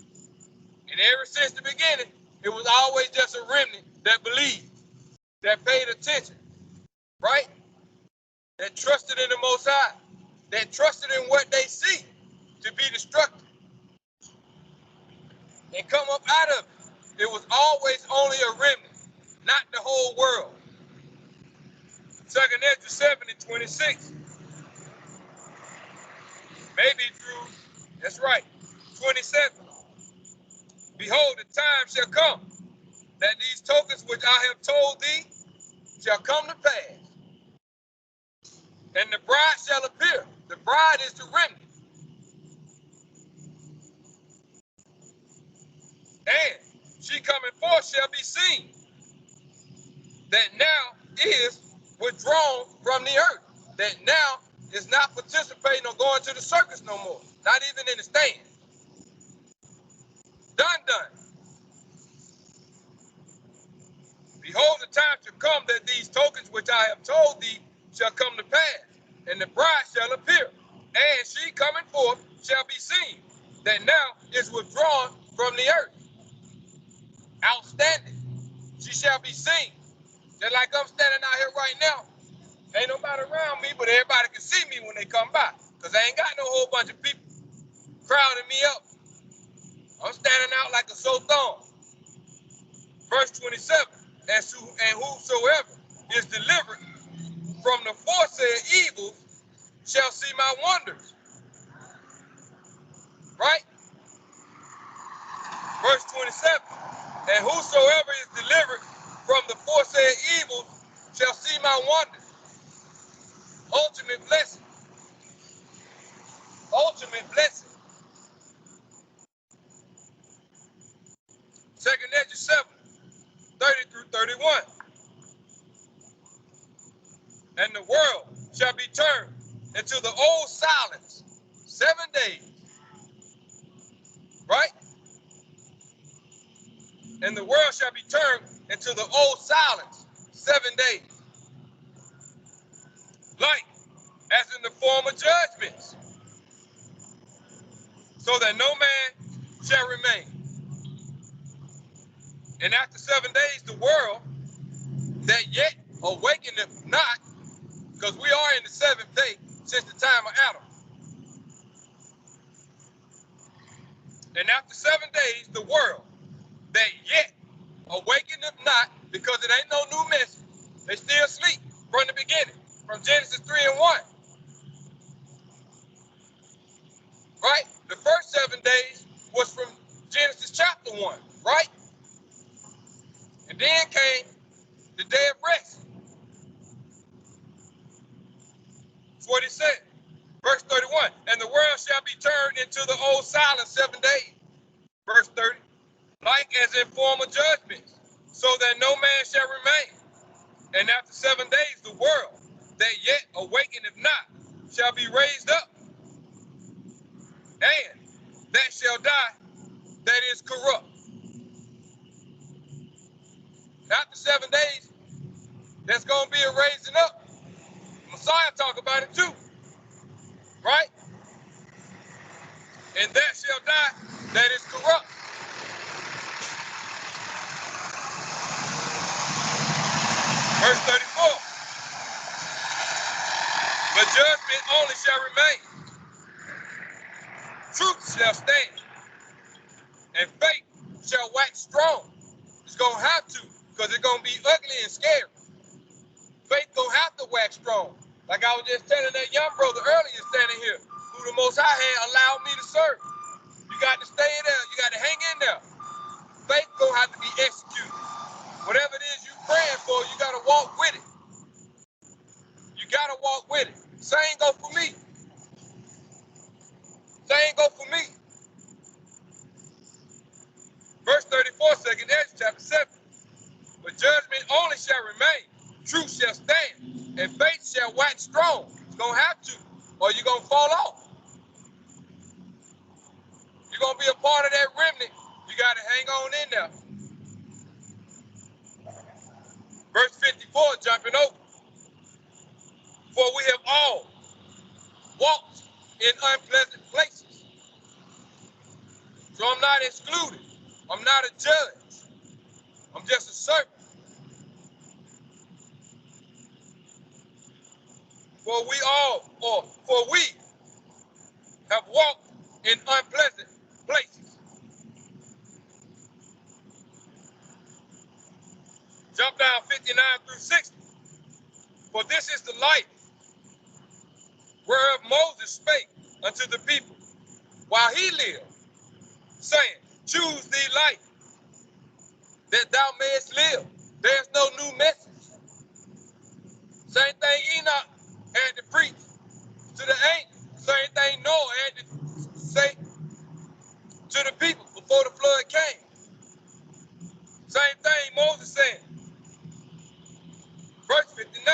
A: And ever since the beginning, it was always just a remnant that believed, that paid attention, right? That trusted in the Most High, that trusted in what they see to be destructive and come up out of it. It was always only a remnant, not the whole world. 2nd Ezra 7 and 26. Maybe through, that's right, 27. Behold, the time shall come that these tokens which I have told thee shall come to pass. And the bride shall appear. The bride is the remnant. And she coming forth shall be seen, that now is withdrawn from the earth, that now is not participating or going to the circus no more. Not even in the stand. Done. Behold, the time shall come that these tokens which I have told thee shall come to pass, and the bride shall appear, and she coming forth shall be seen, that now is withdrawn from the earth. Outstanding. She shall be seen. Just like I'm standing out here right now. Ain't nobody around me, but everybody can see me when they come by. Because I ain't got no whole bunch of people crowding me up. I'm standing out like a sore thumb. Verse 27, and whosoever is delivered from the foresaid evil shall see my wonders. Right? Verse 27, and whosoever is delivered from the foresaid evil shall see my wonders. Ultimate blessing. Ultimate blessing. 2nd Ezra 7, 30 through 31. And the world shall be turned into the old silence 7 days. Right? And the world shall be turned into the old silence 7 days. Like as in the former judgments, so that no man shall remain. And after 7 days, the world that yet awakeneth not, because we are in the 7th day since the time of Adam. And after 7 days, the world that yet awakeneth not, because it ain't no new message. They still sleep from the beginning, from Genesis 3 and 1. Right? The first 7 days was from Genesis chapter 1, right? And then came the day of rest. That's what it said. Verse 31, and the world shall be turned into the old silence 7 days. Verse 30, like as in former judgments, so that no man shall remain. And after 7 days, the world that yet awakeneth not shall be raised up, and that shall die that is corrupt. After 7 days, there's going to be a raising up. Messiah talk about it too, right? And that shall die that is corrupt. Verse 34, but judgment only shall remain. Truth shall stand, and faith shall wax strong. It's going to have to, because it's going to be ugly and scary. Faith going to have to wax strong. Like I was just telling that young brother earlier standing here, who the Most High had allowed me to serve. You got to stay there. You got to hang in there. Faith going to have to be executed. Whatever it is you praying for, you got to walk with it. You got to walk with it. Same go for me. Same go for me. Verse 34, 2nd Ezra chapter 7. But judgment only shall remain. Truth shall stand, and faith shall wax strong. It's going to have to, or you're going to fall off. You're going to be a part of that remnant. You got to hang on in there. Verse 54, jumping over. For we have all walked in unpleasant places. So I'm not excluded. I'm not a judge. I'm just a servant. For we have walked in unpleasant places. Jump down 59 through 60. For this is the life whereof Moses spake unto the people while he lived, saying, choose thee life, that thou mayest live. There's no new message. Same thing Enoch had to preach to the angels. Same thing Noah had to say to the people before the flood came. Same thing Moses said. Verse 59.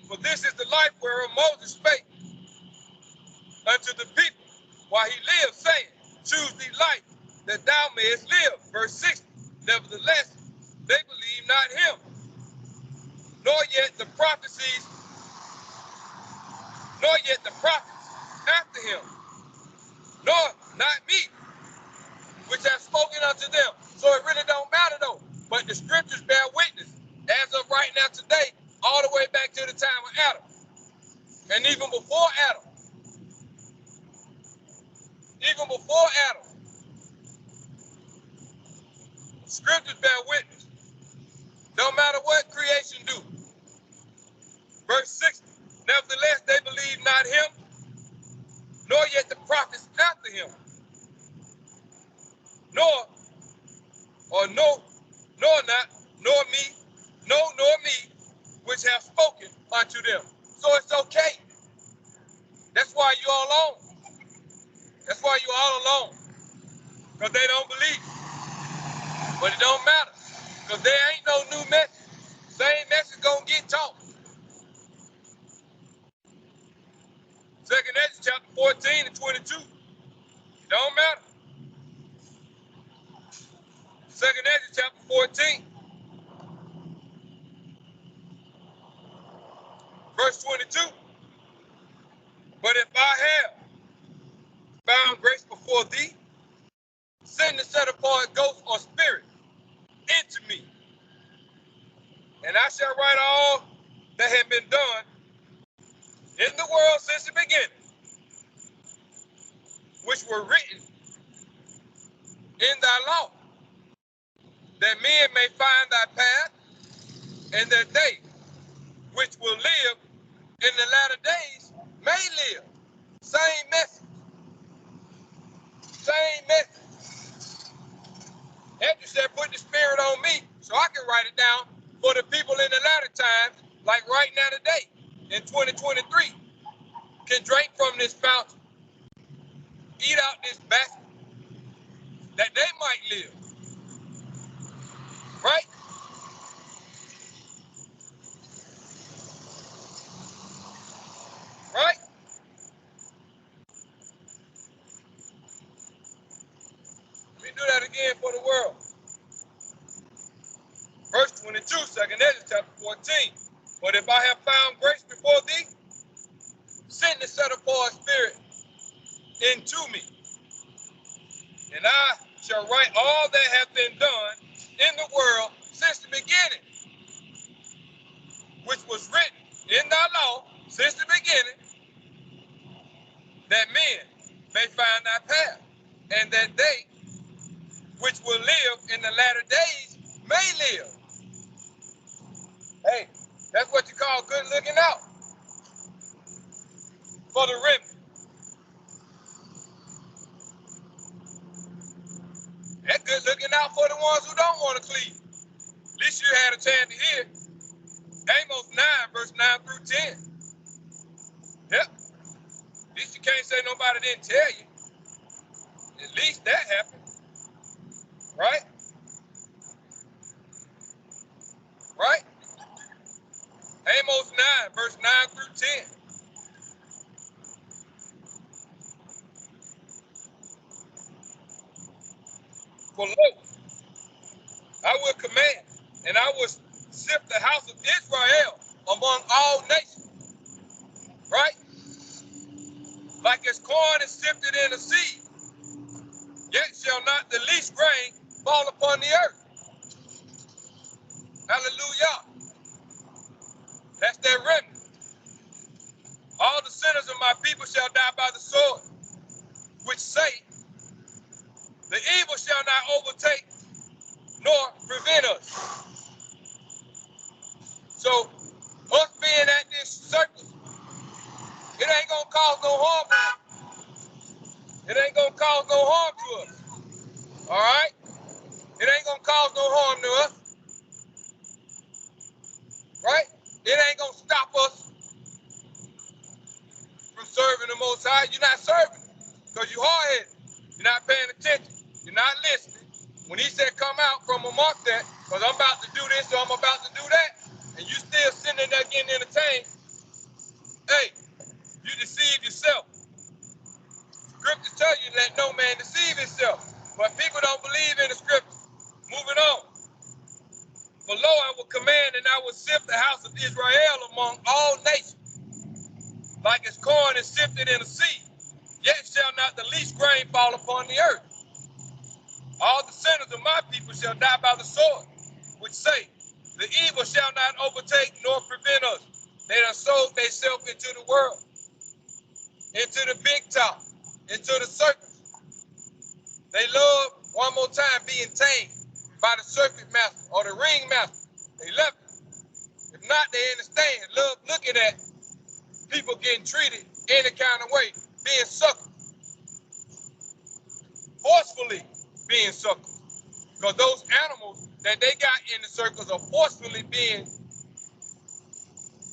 A: For this is the life whereof Moses spake mayest live. Verse 60. Nevertheless, they believe not him, nor yet the prophecies, nor yet the prophets after him, nor not me, which have spoken unto them. So it really don't matter though. But the scriptures bear witness as of right now today, all the way back to the time of Adam. And even before Adam. Even before Adam. Scriptures bear witness. Don't matter what creation do. Verse 60. Nevertheless, they believe not him, nor yet the prophets after him. Nor me, which have spoken unto them. So it's okay. That's why you all alone. That's why you all alone. Because they don't believe. But it don't matter. Because there ain't no new message. Same message gonna get taught. 2 Ezra chapter 14 and 22. It don't matter. 2 Ezra chapter 14. Verse 22. But if I have found grace before thee, send the set apart ghost or spirit into me, and I shall write all that had been done in the world since the beginning, which were written in thy law, that men may find thy path, and that they which will live in the latter days may live. Same message. Same message. Andrew said, put the spirit on me so I can write it down for the people in the latter times, like right now today, in 2023, can drink from this fountain, eat out this basket, that they might live. Right? Right? Let me do that again for the world. Verse 22, 2 Ezra chapter 14. But if I have found grace before thee, send the set apart spirit into me, and I shall write all that hath been done in the world since the beginning, which was written in thy law since the beginning, that men may find thy path, and that they which will live in the latter days may live. Hey, that's what you call good looking out for the remnant. That's good looking out for the ones who don't want to cleave. At least you had a chance to hear Amos 9, verse 9 through 10. Yep. At least you can't say nobody didn't tell you. At least that happened. Right? Right? Amos 9, verse 9 through 10. For lo, I will command, and I will sift the house of Israel among all nations. Right? Like as corn is sifted in a seed, yet shall not the least grain fall upon the earth. Hallelujah. That's that remnant. All the sinners of my people shall die by the sword, which say, the evil shall not overtake nor prevent us. So, us being at this circus, it ain't gonna cause no harm to us. It ain't gonna cause no harm to us. All right? It ain't gonna cause no harm to us. Right? It ain't gonna stop us from serving the Most High. You're not serving because you're hard-headed. You're not paying attention. You're not listening. When he said come out from amongst that, because I'm about to do this or I'm about to do that, and you still sitting there getting entertained, hey, you deceive yourself. Scriptures tell you let no man deceive himself. But people don't believe in the For lo, I will command, and I will sift the house of Israel among all nations, like as corn is sifted in a sea. Yet shall not the least grain fall upon the earth. All the sinners of my people shall die by the sword, which say, the evil shall not overtake nor prevent us. They done sold themselves into the world, into the big top, into the circus. They love, one more time, being tamed by the circuit master or the ring master. They love it. If not, they understand. Love looking at people getting treated any kind of way, being suckered, forcefully being suckered. Because those animals that they got in the circles are forcefully being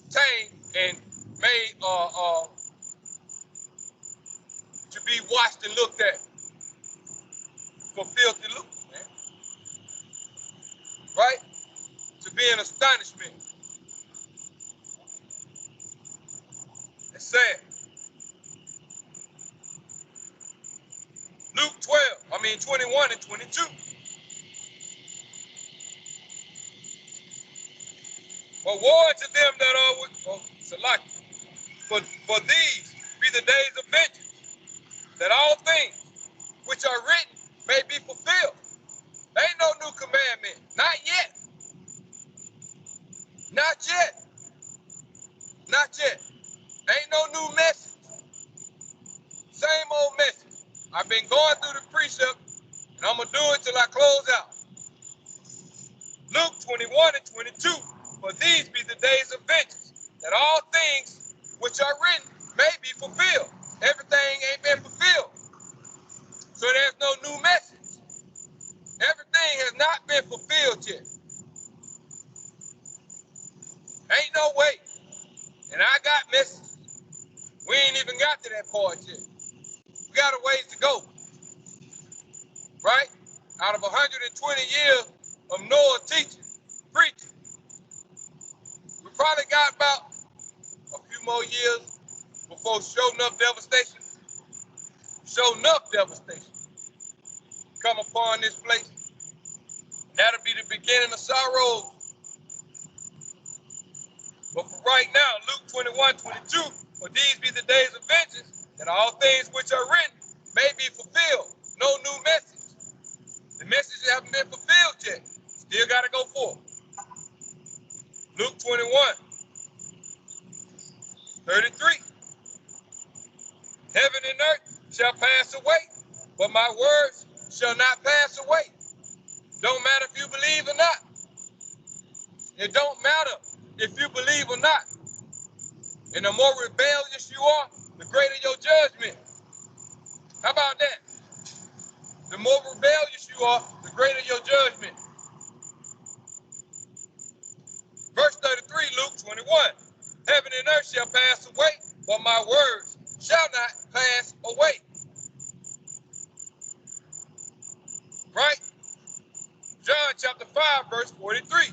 A: tamed and made to be watched and looked at for filthy loot, man. Right? To be an astonishment. It's sad. Luke 21 and 22. But woe to them that are with, Salaki. For these be the days of vengeance, that all things which are written may be fulfilled. Ain't no new commandment. Not yet. Not yet. Not yet. Ain't no new message. Same old message. I've been going through the precept, and I'm going to do it till I close out. Luke 21 and 22. For these be the days of vengeance, that all things which are written may be fulfilled. Everything ain't been fulfilled. So there's no new message. Everything has not been fulfilled yet. Ain't no way. And I got messages. We ain't even got to that part yet. We got a ways to go. Right? Out of 120 years of Noah teaching, preaching, we probably got about a few more years before show enough devastation come upon this place. That'll be the beginning of sorrow. But for right now, Luke 21, 22, for these be the days of vengeance, that all things which are written may be fulfilled. No new message. The messages haven't been fulfilled yet. Still got to go forth. Luke 21, 33. Heaven and earth shall pass away, but my words shall not pass away. Don't matter if you believe or not. It don't matter if you believe or not. And the more rebellious you are, the greater your judgment. How about that? The more rebellious you are, the greater your judgment. Verse 33, Luke 21. Heaven and earth shall pass away, but my words shall not pass away. Right? John chapter 5, verse 43.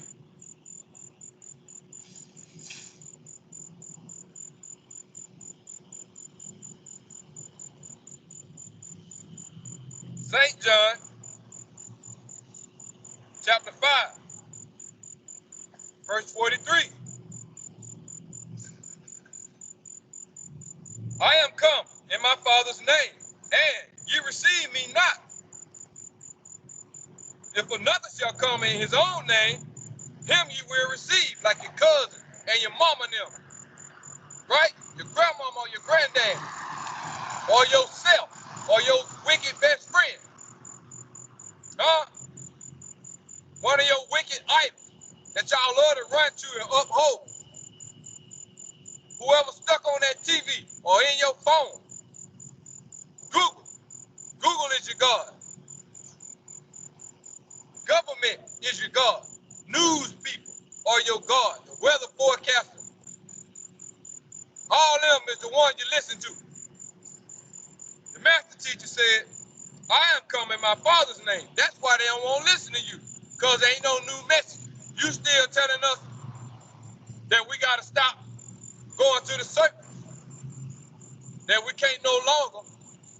A: St. John chapter 5, verse 43. I am come in my Father's name, and ye receive me not. If another shall come in his own name, him you will receive, like your cousin and your mama and them. Right? Your grandmama or your granddad, or yourself, or your wicked best friend. Huh? One of your wicked idols that y'all love to run to and uphold. Whoever stuck on that TV or in your phone. Google. Google is your God. Government is your God. News people are your God. The weather forecaster. All of them is the one you listen to. The master teacher said, I am come in my Father's name. That's why they don't want to listen to you. Because there ain't no new message. You still telling us that we got to stop going to the circus. That we can't no longer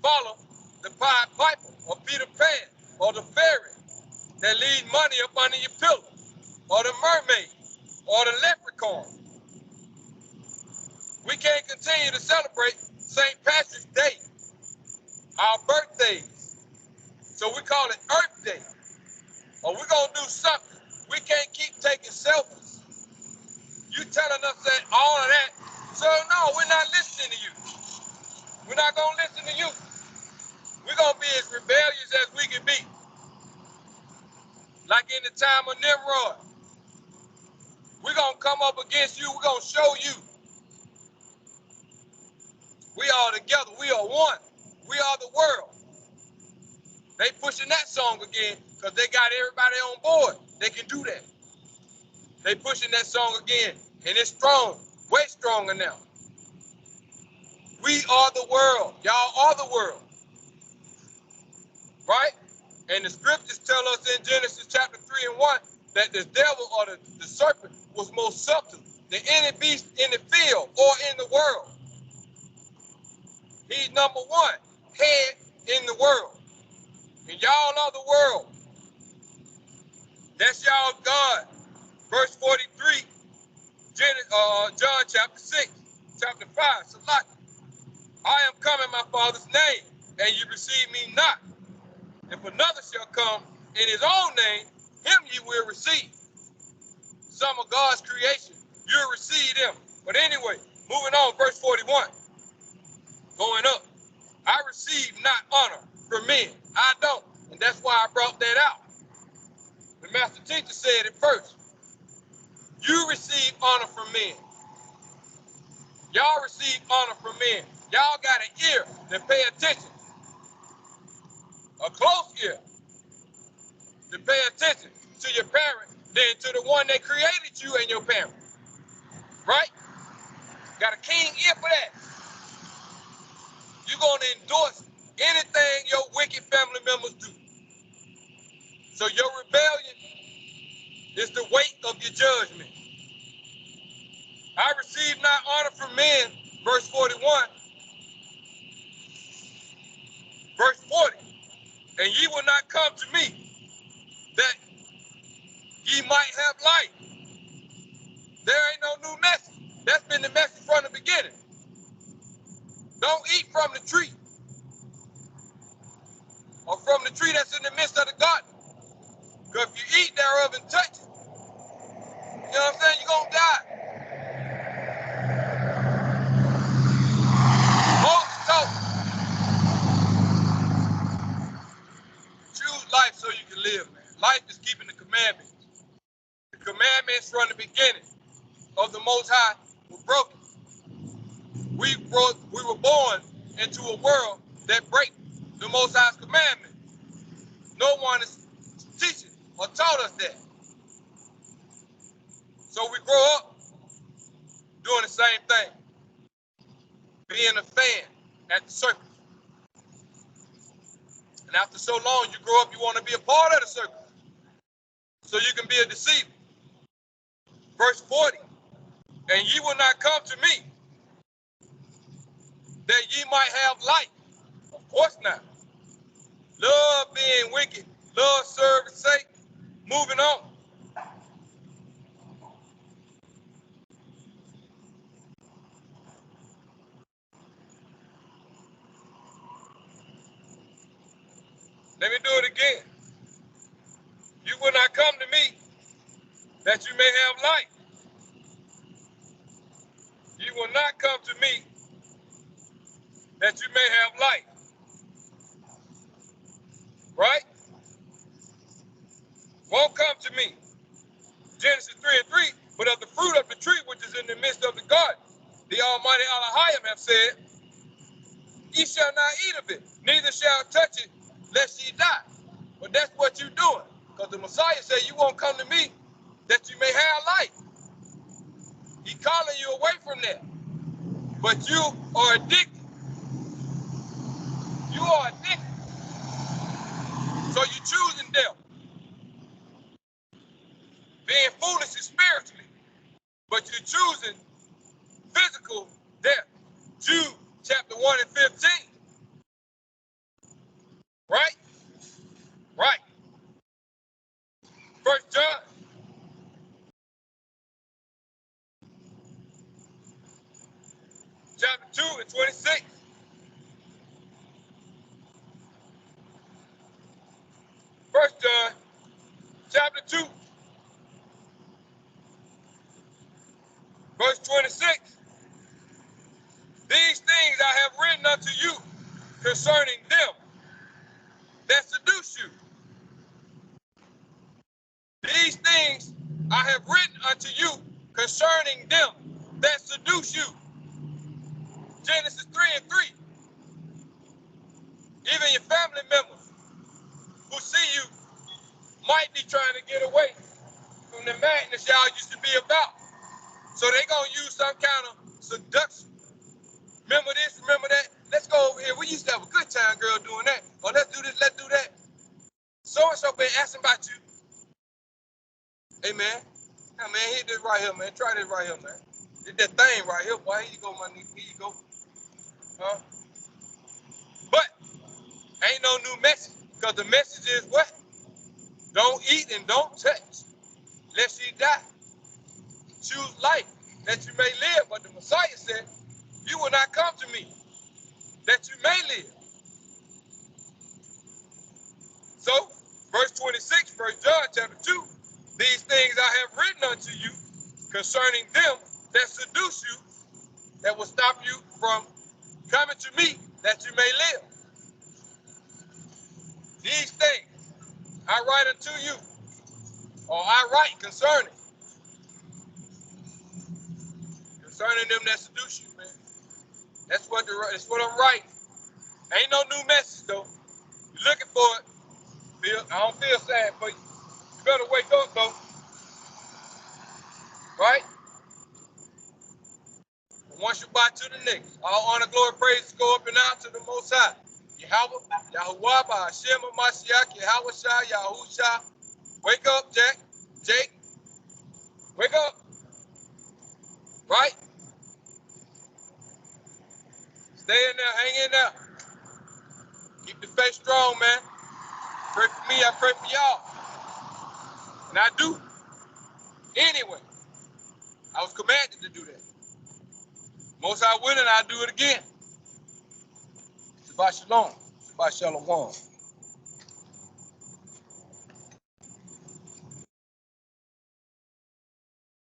A: follow the Pied Piper or Peter Pan or the fairy that leave money up under your pillow or them mermaid or the leprechaun. We can't continue to celebrate St. Patrick's Day, our birthdays. So we call it Earth Day. Or we're going to do something. We can't keep taking selfies. You telling us that all of that. So no, we're not listening to you. We're not going to listen to you. We're going to be as rebellious as we can be. Like in the time of Nimrod. We're going to come up against you. We're going to show you. We are together. We are one. We are the world. They pushing that song again because they got everybody on board. They can do that. They pushing that song again. And it's strong. Way stronger now. We are the world. Y'all are the world. Right? And the scriptures tell us in Genesis chapter 3 and 1 that the devil or the serpent was most subtle than any beast in the field or in the world. He's number one, head in the world. And y'all are the world. That's y'all God. Verse 43, John chapter 6, chapter 5. So like, I am come in my Father's name, and you receive me not. If another shall come in his own name, him you will receive. Some of God's creation, you'll receive them. But anyway, moving on, verse 41. Going up. I receive not honor from men. I don't. And that's why I brought that out. The master teacher said it first. You receive honor from men. Y'all receive honor from men. Y'all got an ear to pay attention. A close ear to pay attention to your parent than to the one that created you and your parent. Right? Got a keen ear for that. You're going to endorse anything your wicked family members do. So your rebellion is the weight of your judgment. I receive not honor from men, verse 41. Verse 40. And ye will not come to me, that ye might have life. There ain't no new message. That's been the message from the beginning. Don't eat from the tree, or from the tree that's in the midst of the garden. Because if you eat thereof and touch it, you know what I'm saying, you're going to die. Choose life so you can live, man. Life is keeping the commandments. The commandments from the beginning of the Most High were broken. We were born into a world that breaks the Most High's commandments. No one is teaching or taught us that. So we grow up doing the same thing. Being a fan at the circus. And after so long, you grow up, you want to be a part of the circus. So you can be a deceiver. Verse 40. And ye will not come to me, that ye might have life. Of course not. Love being wicked. Love serving sake. Moving on. Let me do it again. You will not come to me, that you may have life. You will not come to me, that you may have life. Right? Won't come to me. Genesis 3 and 3, but of the fruit of the tree which is in the midst of the garden, the Almighty Elohim have said, ye shall not eat of it, neither shall touch it, lest ye die. But that's what you're doing. Because the Messiah said, you won't come to me, that you may have life. He's calling you away from that. But you are addicted. You are addicted. So you're choosing death. Being foolish is spiritually, but you're choosing physical death. Jude chapter 1 and 15. Right? Right. First John chapter 2 and 26. First John chapter 2, verse 26. These things I have written unto you concerning them that seduce you. These things I have written unto you concerning them that seduce you. Genesis 3 and 3. Even your family members who see you might be trying to get away from the madness y'all used to be about. So they gonna use some kind of seduction. Remember this, remember that. Let's go over here. We used to have a good time, girl, doing that. Or let's do this, let's do that. So-and-so been asking about you. Hey, man. Now, man, hit this right here, man. Try this right here, man. Hit that thing right here, boy. Here you go, my nigga. Here you go. Huh? But ain't no new message. Because the message is what? Don't eat and don't touch, lest ye die. Choose life, that you may live. But the Messiah said, you will not come to me, that you may live. So, verse 26, 1 John chapter 2, these things I have written unto you concerning them that seduce you, that will stop you from coming to me, that you may live. These things I write unto you, or I write concerning them that seduce you, man. That's what I'm writing. Ain't no new message though. You're looking for it. I don't feel sad for you. You better wake up though. Right? Once you buy to the next, all honor, glory, praise go up and out to the Most High. Yahweh, Yahuwah, Hashem, Mashiach, Yahweh Shah, Yahusha. Wake up, Jack. Jake. Wake up. Right? Stay in there, hang in there. Keep the faith strong, man. Pray for me, I pray for y'all. And I do. Anyway, I was commanded to do that. Most High willing, I'll do it again. Shabbat shalom. Shabbat shalom.